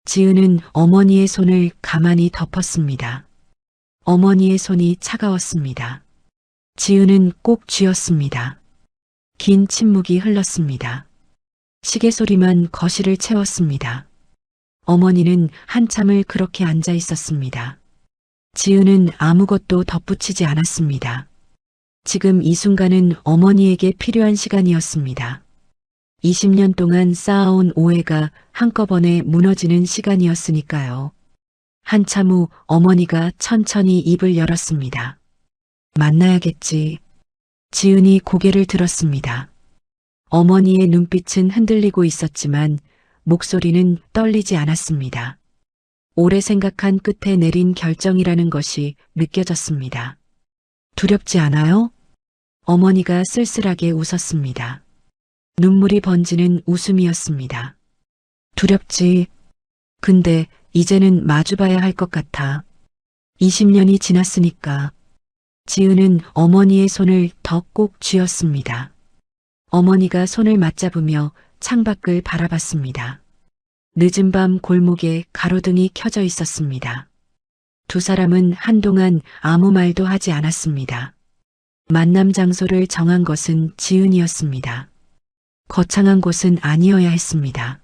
B: 지은은 어머니의 손을 가만히 덮었습니다. 어머니의 손이 차가웠습니다. 지은은 꼭 쥐었습니다. 긴 침묵이 흘렀습니다. 시계 소리만 거실을 채웠습니다. 어머니는 한참을 그렇게 앉아 있었습니다. 지은은 아무것도 덧붙이지 않았습니다. 지금 이 순간은 어머니에게 필요한 시간이었습니다. 20년 동안 쌓아온 오해가 한꺼번에 무너지는 시간이었으니까요. 한참 후 어머니가 천천히 입을 열었습니다. 만나야겠지. 지은이 고개를 들었습니다. 어머니의 눈빛은 흔들리고 있었지만 목소리는 떨리지 않았습니다. 오래 생각한 끝에 내린 결정이라는 것이 느껴졌습니다. 두렵지 않아요? 어머니가 쓸쓸하게 웃었습니다. 눈물이 번지는 웃음이었습니다. 두렵지. 근데 이제는 마주봐야 할 것 같아. 20년이 지났으니까. 지은은 어머니의 손을 더 꼭 쥐었습니다. 어머니가 손을 맞잡으며 창밖을 바라봤습니다. 늦은 밤 골목에 가로등이 켜져 있었습니다. 두 사람은 한동안 아무 말도 하지 않았습니다. 만남 장소를 정한 것은 지은이었습니다. 거창한 곳은 아니어야 했습니다.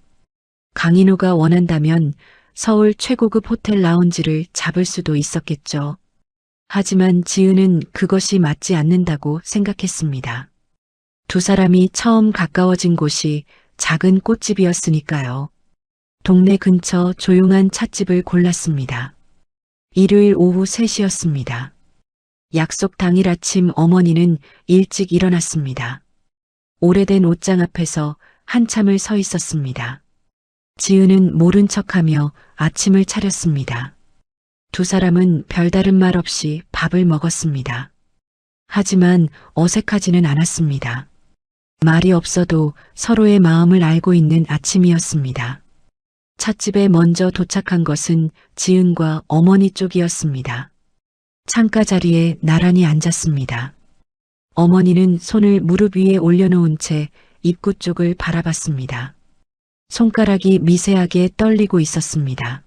B: 강인호가 원한다면 서울 최고급 호텔 라운지를 잡을 수도 있었겠죠. 하지만 지은은 그것이 맞지 않는다고 생각했습니다. 두 사람이 처음 가까워진 곳이 작은 꽃집이었으니까요. 동네 근처 조용한 찻집을 골랐습니다. 일요일 오후 3시였습니다. 약속 당일 아침 어머니는 일찍 일어났습니다. 오래된 옷장 앞에서 한참을 서 있었습니다. 지은은 모른 척하며 아침을 차렸습니다. 두 사람은 별다른 말 없이 밥을 먹었습니다. 하지만 어색하지는 않았습니다. 말이 없어도 서로의 마음을 알고 있는 아침이었습니다. 찻집에 먼저 도착한 것은 지은과 어머니 쪽이었습니다. 창가 자리에 나란히 앉았습니다. 어머니는 손을 무릎 위에 올려놓은 채 입구 쪽을 바라봤습니다. 손가락이 미세하게 떨리고 있었습니다.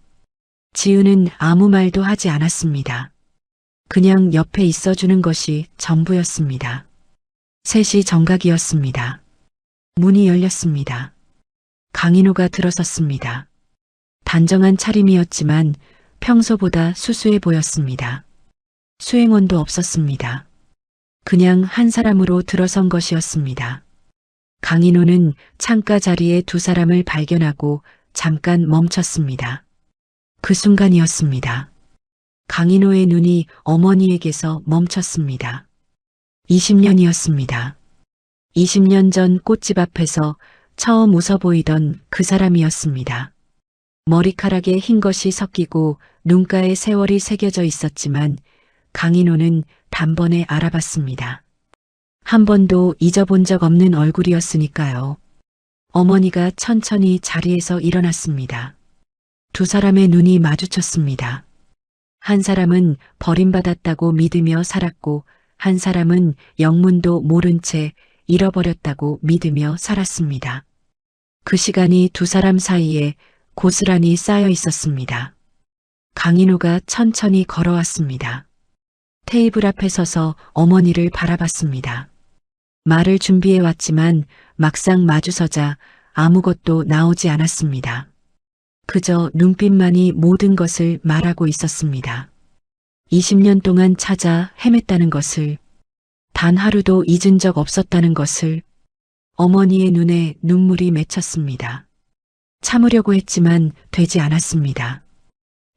B: 지은은 아무 말도 하지 않았습니다. 그냥 옆에 있어주는 것이 전부였습니다. 3시 정각이었습니다. 문이 열렸습니다. 강인호가 들어섰습니다. 단정한 차림이었지만 평소보다 수수해 보였습니다. 수행원도 없었습니다. 그냥 한 사람으로 들어선 것이었습니다. 강인호는 창가 자리에 두 사람을 발견하고 잠깐 멈췄습니다. 그 순간이었습니다. 강인호의 눈이 어머니에게서 멈췄습니다. 20년이었습니다. 20년 전 꽃집 앞에서 처음 웃어 보이던 그 사람이었습니다. 머리카락에 흰 것이 섞이고 눈가에 세월이 새겨져 있었지만 강인호는 단번에 알아봤습니다. 한 번도 잊어본 적 없는 얼굴이었으니까요. 어머니가 천천히 자리에서 일어났습니다. 두 사람의 눈이 마주쳤습니다. 한 사람은 버림받았다고 믿으며 살았고 한 사람은 영문도 모른 채 잃어버렸다고 믿으며 살았습니다. 그 시간이 두 사람 사이에 고스란히 쌓여 있었습니다. 강인호가 천천히 걸어왔습니다. 테이블 앞에 서서 어머니를 바라봤습니다. 말을 준비해 왔지만 막상 마주서자 아무것도 나오지 않았습니다. 그저 눈빛만이 모든 것을 말하고 있었습니다. 20년 동안 찾아 헤맸다는 것을, 단 하루도 잊은 적 없었다는 것을. 어머니의 눈에 눈물이 맺혔습니다. 참으려고 했지만 되지 않았습니다.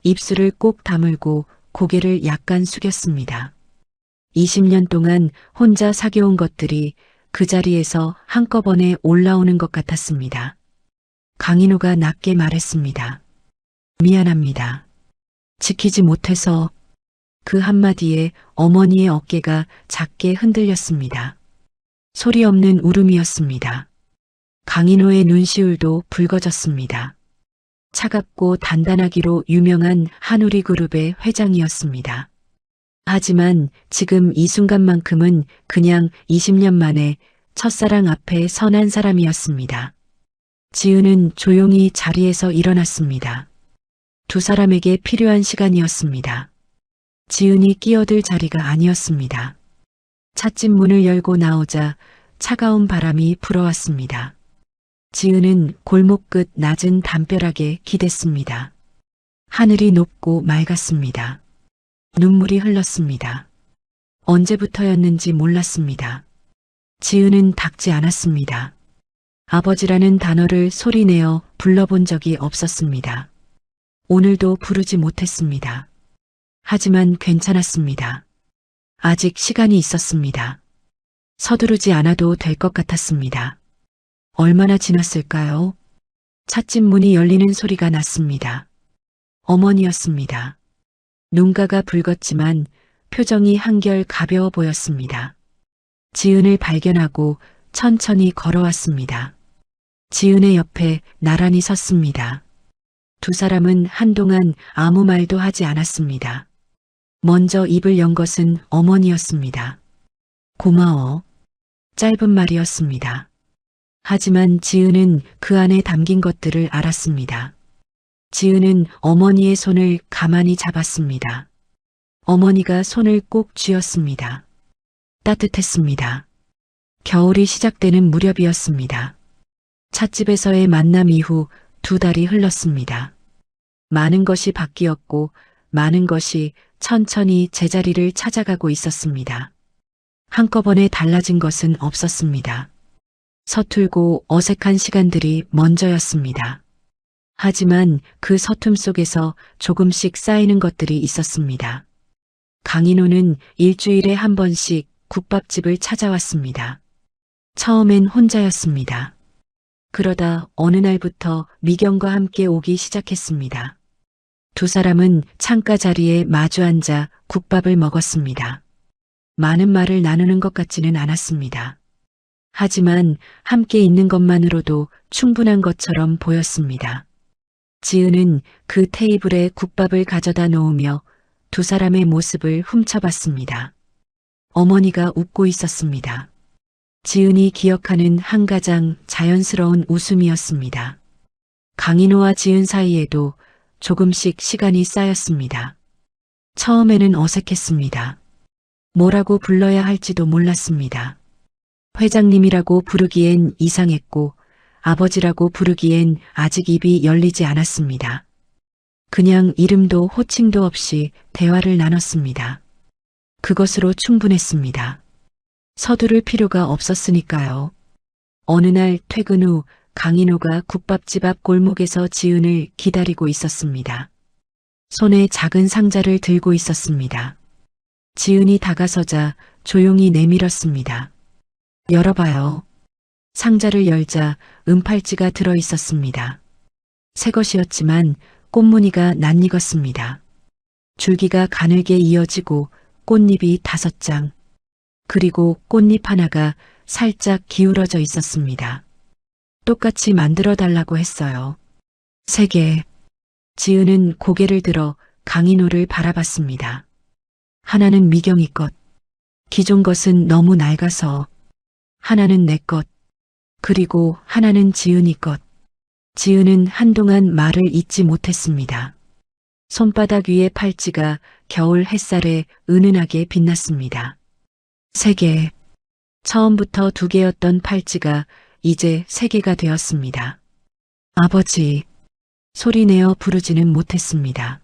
B: 입술을 꼭 다물고 고개를 약간 숙였습니다. 20년 동안 혼자 사귀어온 것들이 그 자리에서 한꺼번에 올라오는 것 같았습니다. 강인호가 낮게 말했습니다. 미안합니다. 지키지 못해서. 그 한마디에 어머니의 어깨가 작게 흔들렸습니다. 소리 없는 울음이었습니다. 강인호의 눈시울도 붉어졌습니다. 차갑고 단단하기로 유명한 한우리 그룹의 회장이었습니다. 하지만 지금 이 순간만큼은 그냥 20년 만에 첫사랑 앞에 선한 사람이었습니다. 지은은 조용히 자리에서 일어났습니다. 두 사람에게 필요한 시간이었습니다. 지은이 끼어들 자리가 아니었습니다. 찻집 문을 열고 나오자 차가운 바람이 불어왔습니다. 지은은 골목 끝 낮은 담벼락에 기댔습니다. 하늘이 높고 맑았습니다. 눈물이 흘렀습니다. 언제부터였는지 몰랐습니다. 지은은 닦지 않았습니다. 아버지라는 단어를 소리내어 불러본 적이 없었습니다. 오늘도 부르지 못했습니다. 하지만 괜찮았습니다. 아직 시간이 있었습니다. 서두르지 않아도 될 것 같았습니다. 얼마나 지났을까요? 찻집 문이 열리는 소리가 났습니다. 어머니였습니다. 눈가가 붉었지만 표정이 한결 가벼워 보였습니다. 지은을 발견하고 천천히 걸어왔습니다. 지은의 옆에 나란히 섰습니다. 두 사람은 한동안 아무 말도 하지 않았습니다. 먼저 입을 연 것은 어머니였습니다. 고마워. 짧은 말이었습니다. 하지만 지은은 그 안에 담긴 것들을 알았습니다. 지은은 어머니의 손을 가만히 잡았습니다. 어머니가 손을 꼭 쥐었습니다. 따뜻했습니다. 겨울이 시작되는 무렵이었습니다. 찻집에서의 만남 이후 2달이 흘렀습니다. 많은 것이 바뀌었고 많은 것이 천천히 제자리를 찾아가고 있었습니다. 한꺼번에 달라진 것은 없었습니다. 서툴고 어색한 시간들이 먼저였습니다. 하지만 그 서툼 속에서 조금씩 쌓이는 것들이 있었습니다. 강인호는 일주일에 한 번씩 국밥집을 찾아왔습니다. 처음엔 혼자였습니다. 그러다 어느 날부터 미경과 함께 오기 시작했습니다. 두 사람은 창가 자리에 마주 앉아 국밥을 먹었습니다. 많은 말을 나누는 것 같지는 않았습니다. 하지만 함께 있는 것만으로도 충분한 것처럼 보였습니다. 지은은 그 테이블에 국밥을 가져다 놓으며 두 사람의 모습을 훔쳐봤습니다. 어머니가 웃고 있었습니다. 지은이 기억하는 한 가장 자연스러운 웃음이었습니다. 강인호와 지은 사이에도 조금씩 시간이 쌓였습니다. 처음에는 어색했습니다. 뭐라고 불러야 할지도 몰랐습니다. 회장님이라고 부르기엔 이상했고 아버지라고 부르기엔 아직 입이 열리지 않았습니다. 그냥 이름도 호칭도 없이 대화를 나눴습니다. 그것으로 충분했습니다. 서두를 필요가 없었으니까요. 어느 날 퇴근 후 강인호가 국밥집 앞 골목에서 지은을 기다리고 있었습니다. 손에 작은 상자를 들고 있었습니다. 지은이 다가서자 조용히 내밀었습니다. 열어봐요. 상자를 열자 은팔찌가 들어 있었습니다. 새 것이었지만 꽃무늬가 낯익었습니다. 줄기가 가늘게 이어지고 꽃잎이 5장, 그리고 꽃잎 하나가 살짝 기울어져 있었습니다. 똑같이 만들어 달라고 했어요. 3개. 지은은 고개를 들어 강인호를 바라봤습니다. 하나는 미경이 것, 기존 것은 너무 낡아서, 하나는 내 것, 그리고 하나는 지은이 것. 지은은 한동안 말을 잇지 못했습니다. 손바닥 위의 팔찌가 겨울 햇살에 은은하게 빛났습니다. 3개. 처음부터 2개였던 팔찌가 이제 3개가 되었습니다. 아버지. 소리내어 부르지는 못했습니다.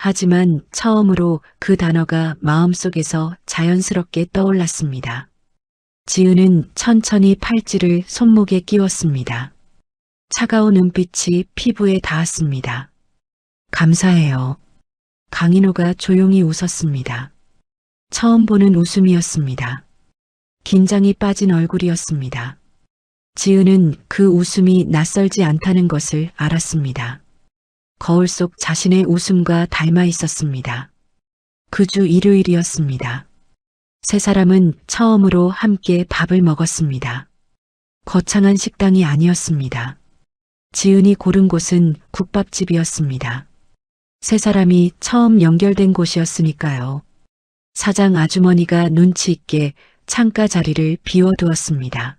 B: 하지만 처음으로 그 단어가 마음속에서 자연스럽게 떠올랐습니다. 지은은 천천히 팔찌를 손목에 끼웠습니다. 차가운 눈빛이 피부에 닿았습니다. 감사해요. 강인호가 조용히 웃었습니다. 처음 보는 웃음이었습니다. 긴장이 빠진 얼굴이었습니다. 지은은 그 웃음이 낯설지 않다는 것을 알았습니다. 거울 속 자신의 웃음과 닮아 있었습니다. 그 주 일요일이었습니다. 세 사람은 처음으로 함께 밥을 먹었습니다. 거창한 식당이 아니었습니다. 지은이 고른 곳은 국밥집이었습니다. 세 사람이 처음 연결된 곳이었으니까요. 사장 아주머니가 눈치 있게 창가 자리를 비워두었습니다.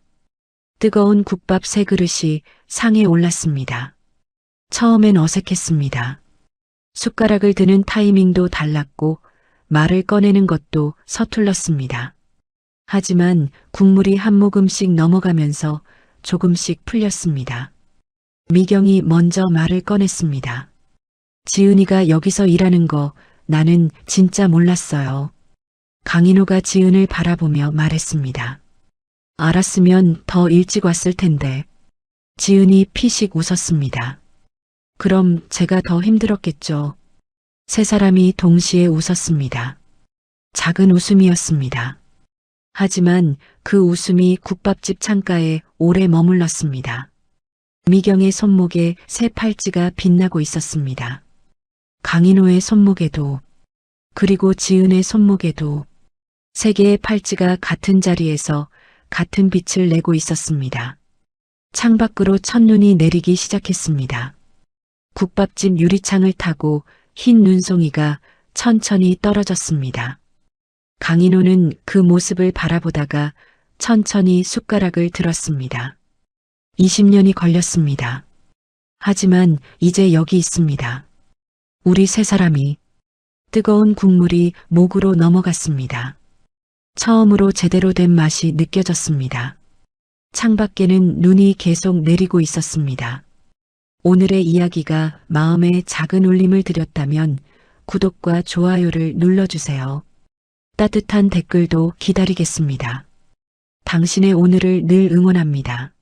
B: 뜨거운 국밥 3그릇이 상에 올랐습니다. 처음엔 어색했습니다. 숟가락을 드는 타이밍도 달랐고 말을 꺼내는 것도 서툴렀습니다. 하지만 국물이 한 모금씩 넘어가면서 조금씩 풀렸습니다. 미경이 먼저 말을 꺼냈습니다. 지은이가 여기서 일하는 거 나는 진짜 몰랐어요. 강인호가 지은을 바라보며 말했습니다. 알았으면 더 일찍 왔을 텐데. 지은이 피식 웃었습니다. 그럼 제가 더 힘들었겠죠. 세 사람이 동시에 웃었습니다. 작은 웃음이었습니다. 하지만 그 웃음이 국밥집 창가에 오래 머물렀습니다. 미경의 손목에 새 팔찌가 빛나고 있었습니다. 강인호의 손목에도, 그리고 지은의 손목에도 3개의 팔찌가 같은 자리에서 같은 빛을 내고 있었습니다. 창밖으로 첫눈이 내리기 시작했습니다. 국밥집 유리창을 타고 흰 눈송이가 천천히 떨어졌습니다. 강인호는 그 모습을 바라보다가 천천히 숟가락을 들었습니다. 20년이 걸렸습니다. 하지만 이제 여기 있습니다. 우리 세 사람이. 뜨거운 국물이 목으로 넘어갔습니다. 처음으로 제대로 된 맛이 느껴졌습니다. 창밖에는 눈이 계속 내리고 있었습니다. 오늘의 이야기가 마음에 작은 울림을 드렸다면 구독과 좋아요를 눌러주세요. 따뜻한 댓글도 기다리겠습니다. 당신의 오늘을 늘 응원합니다.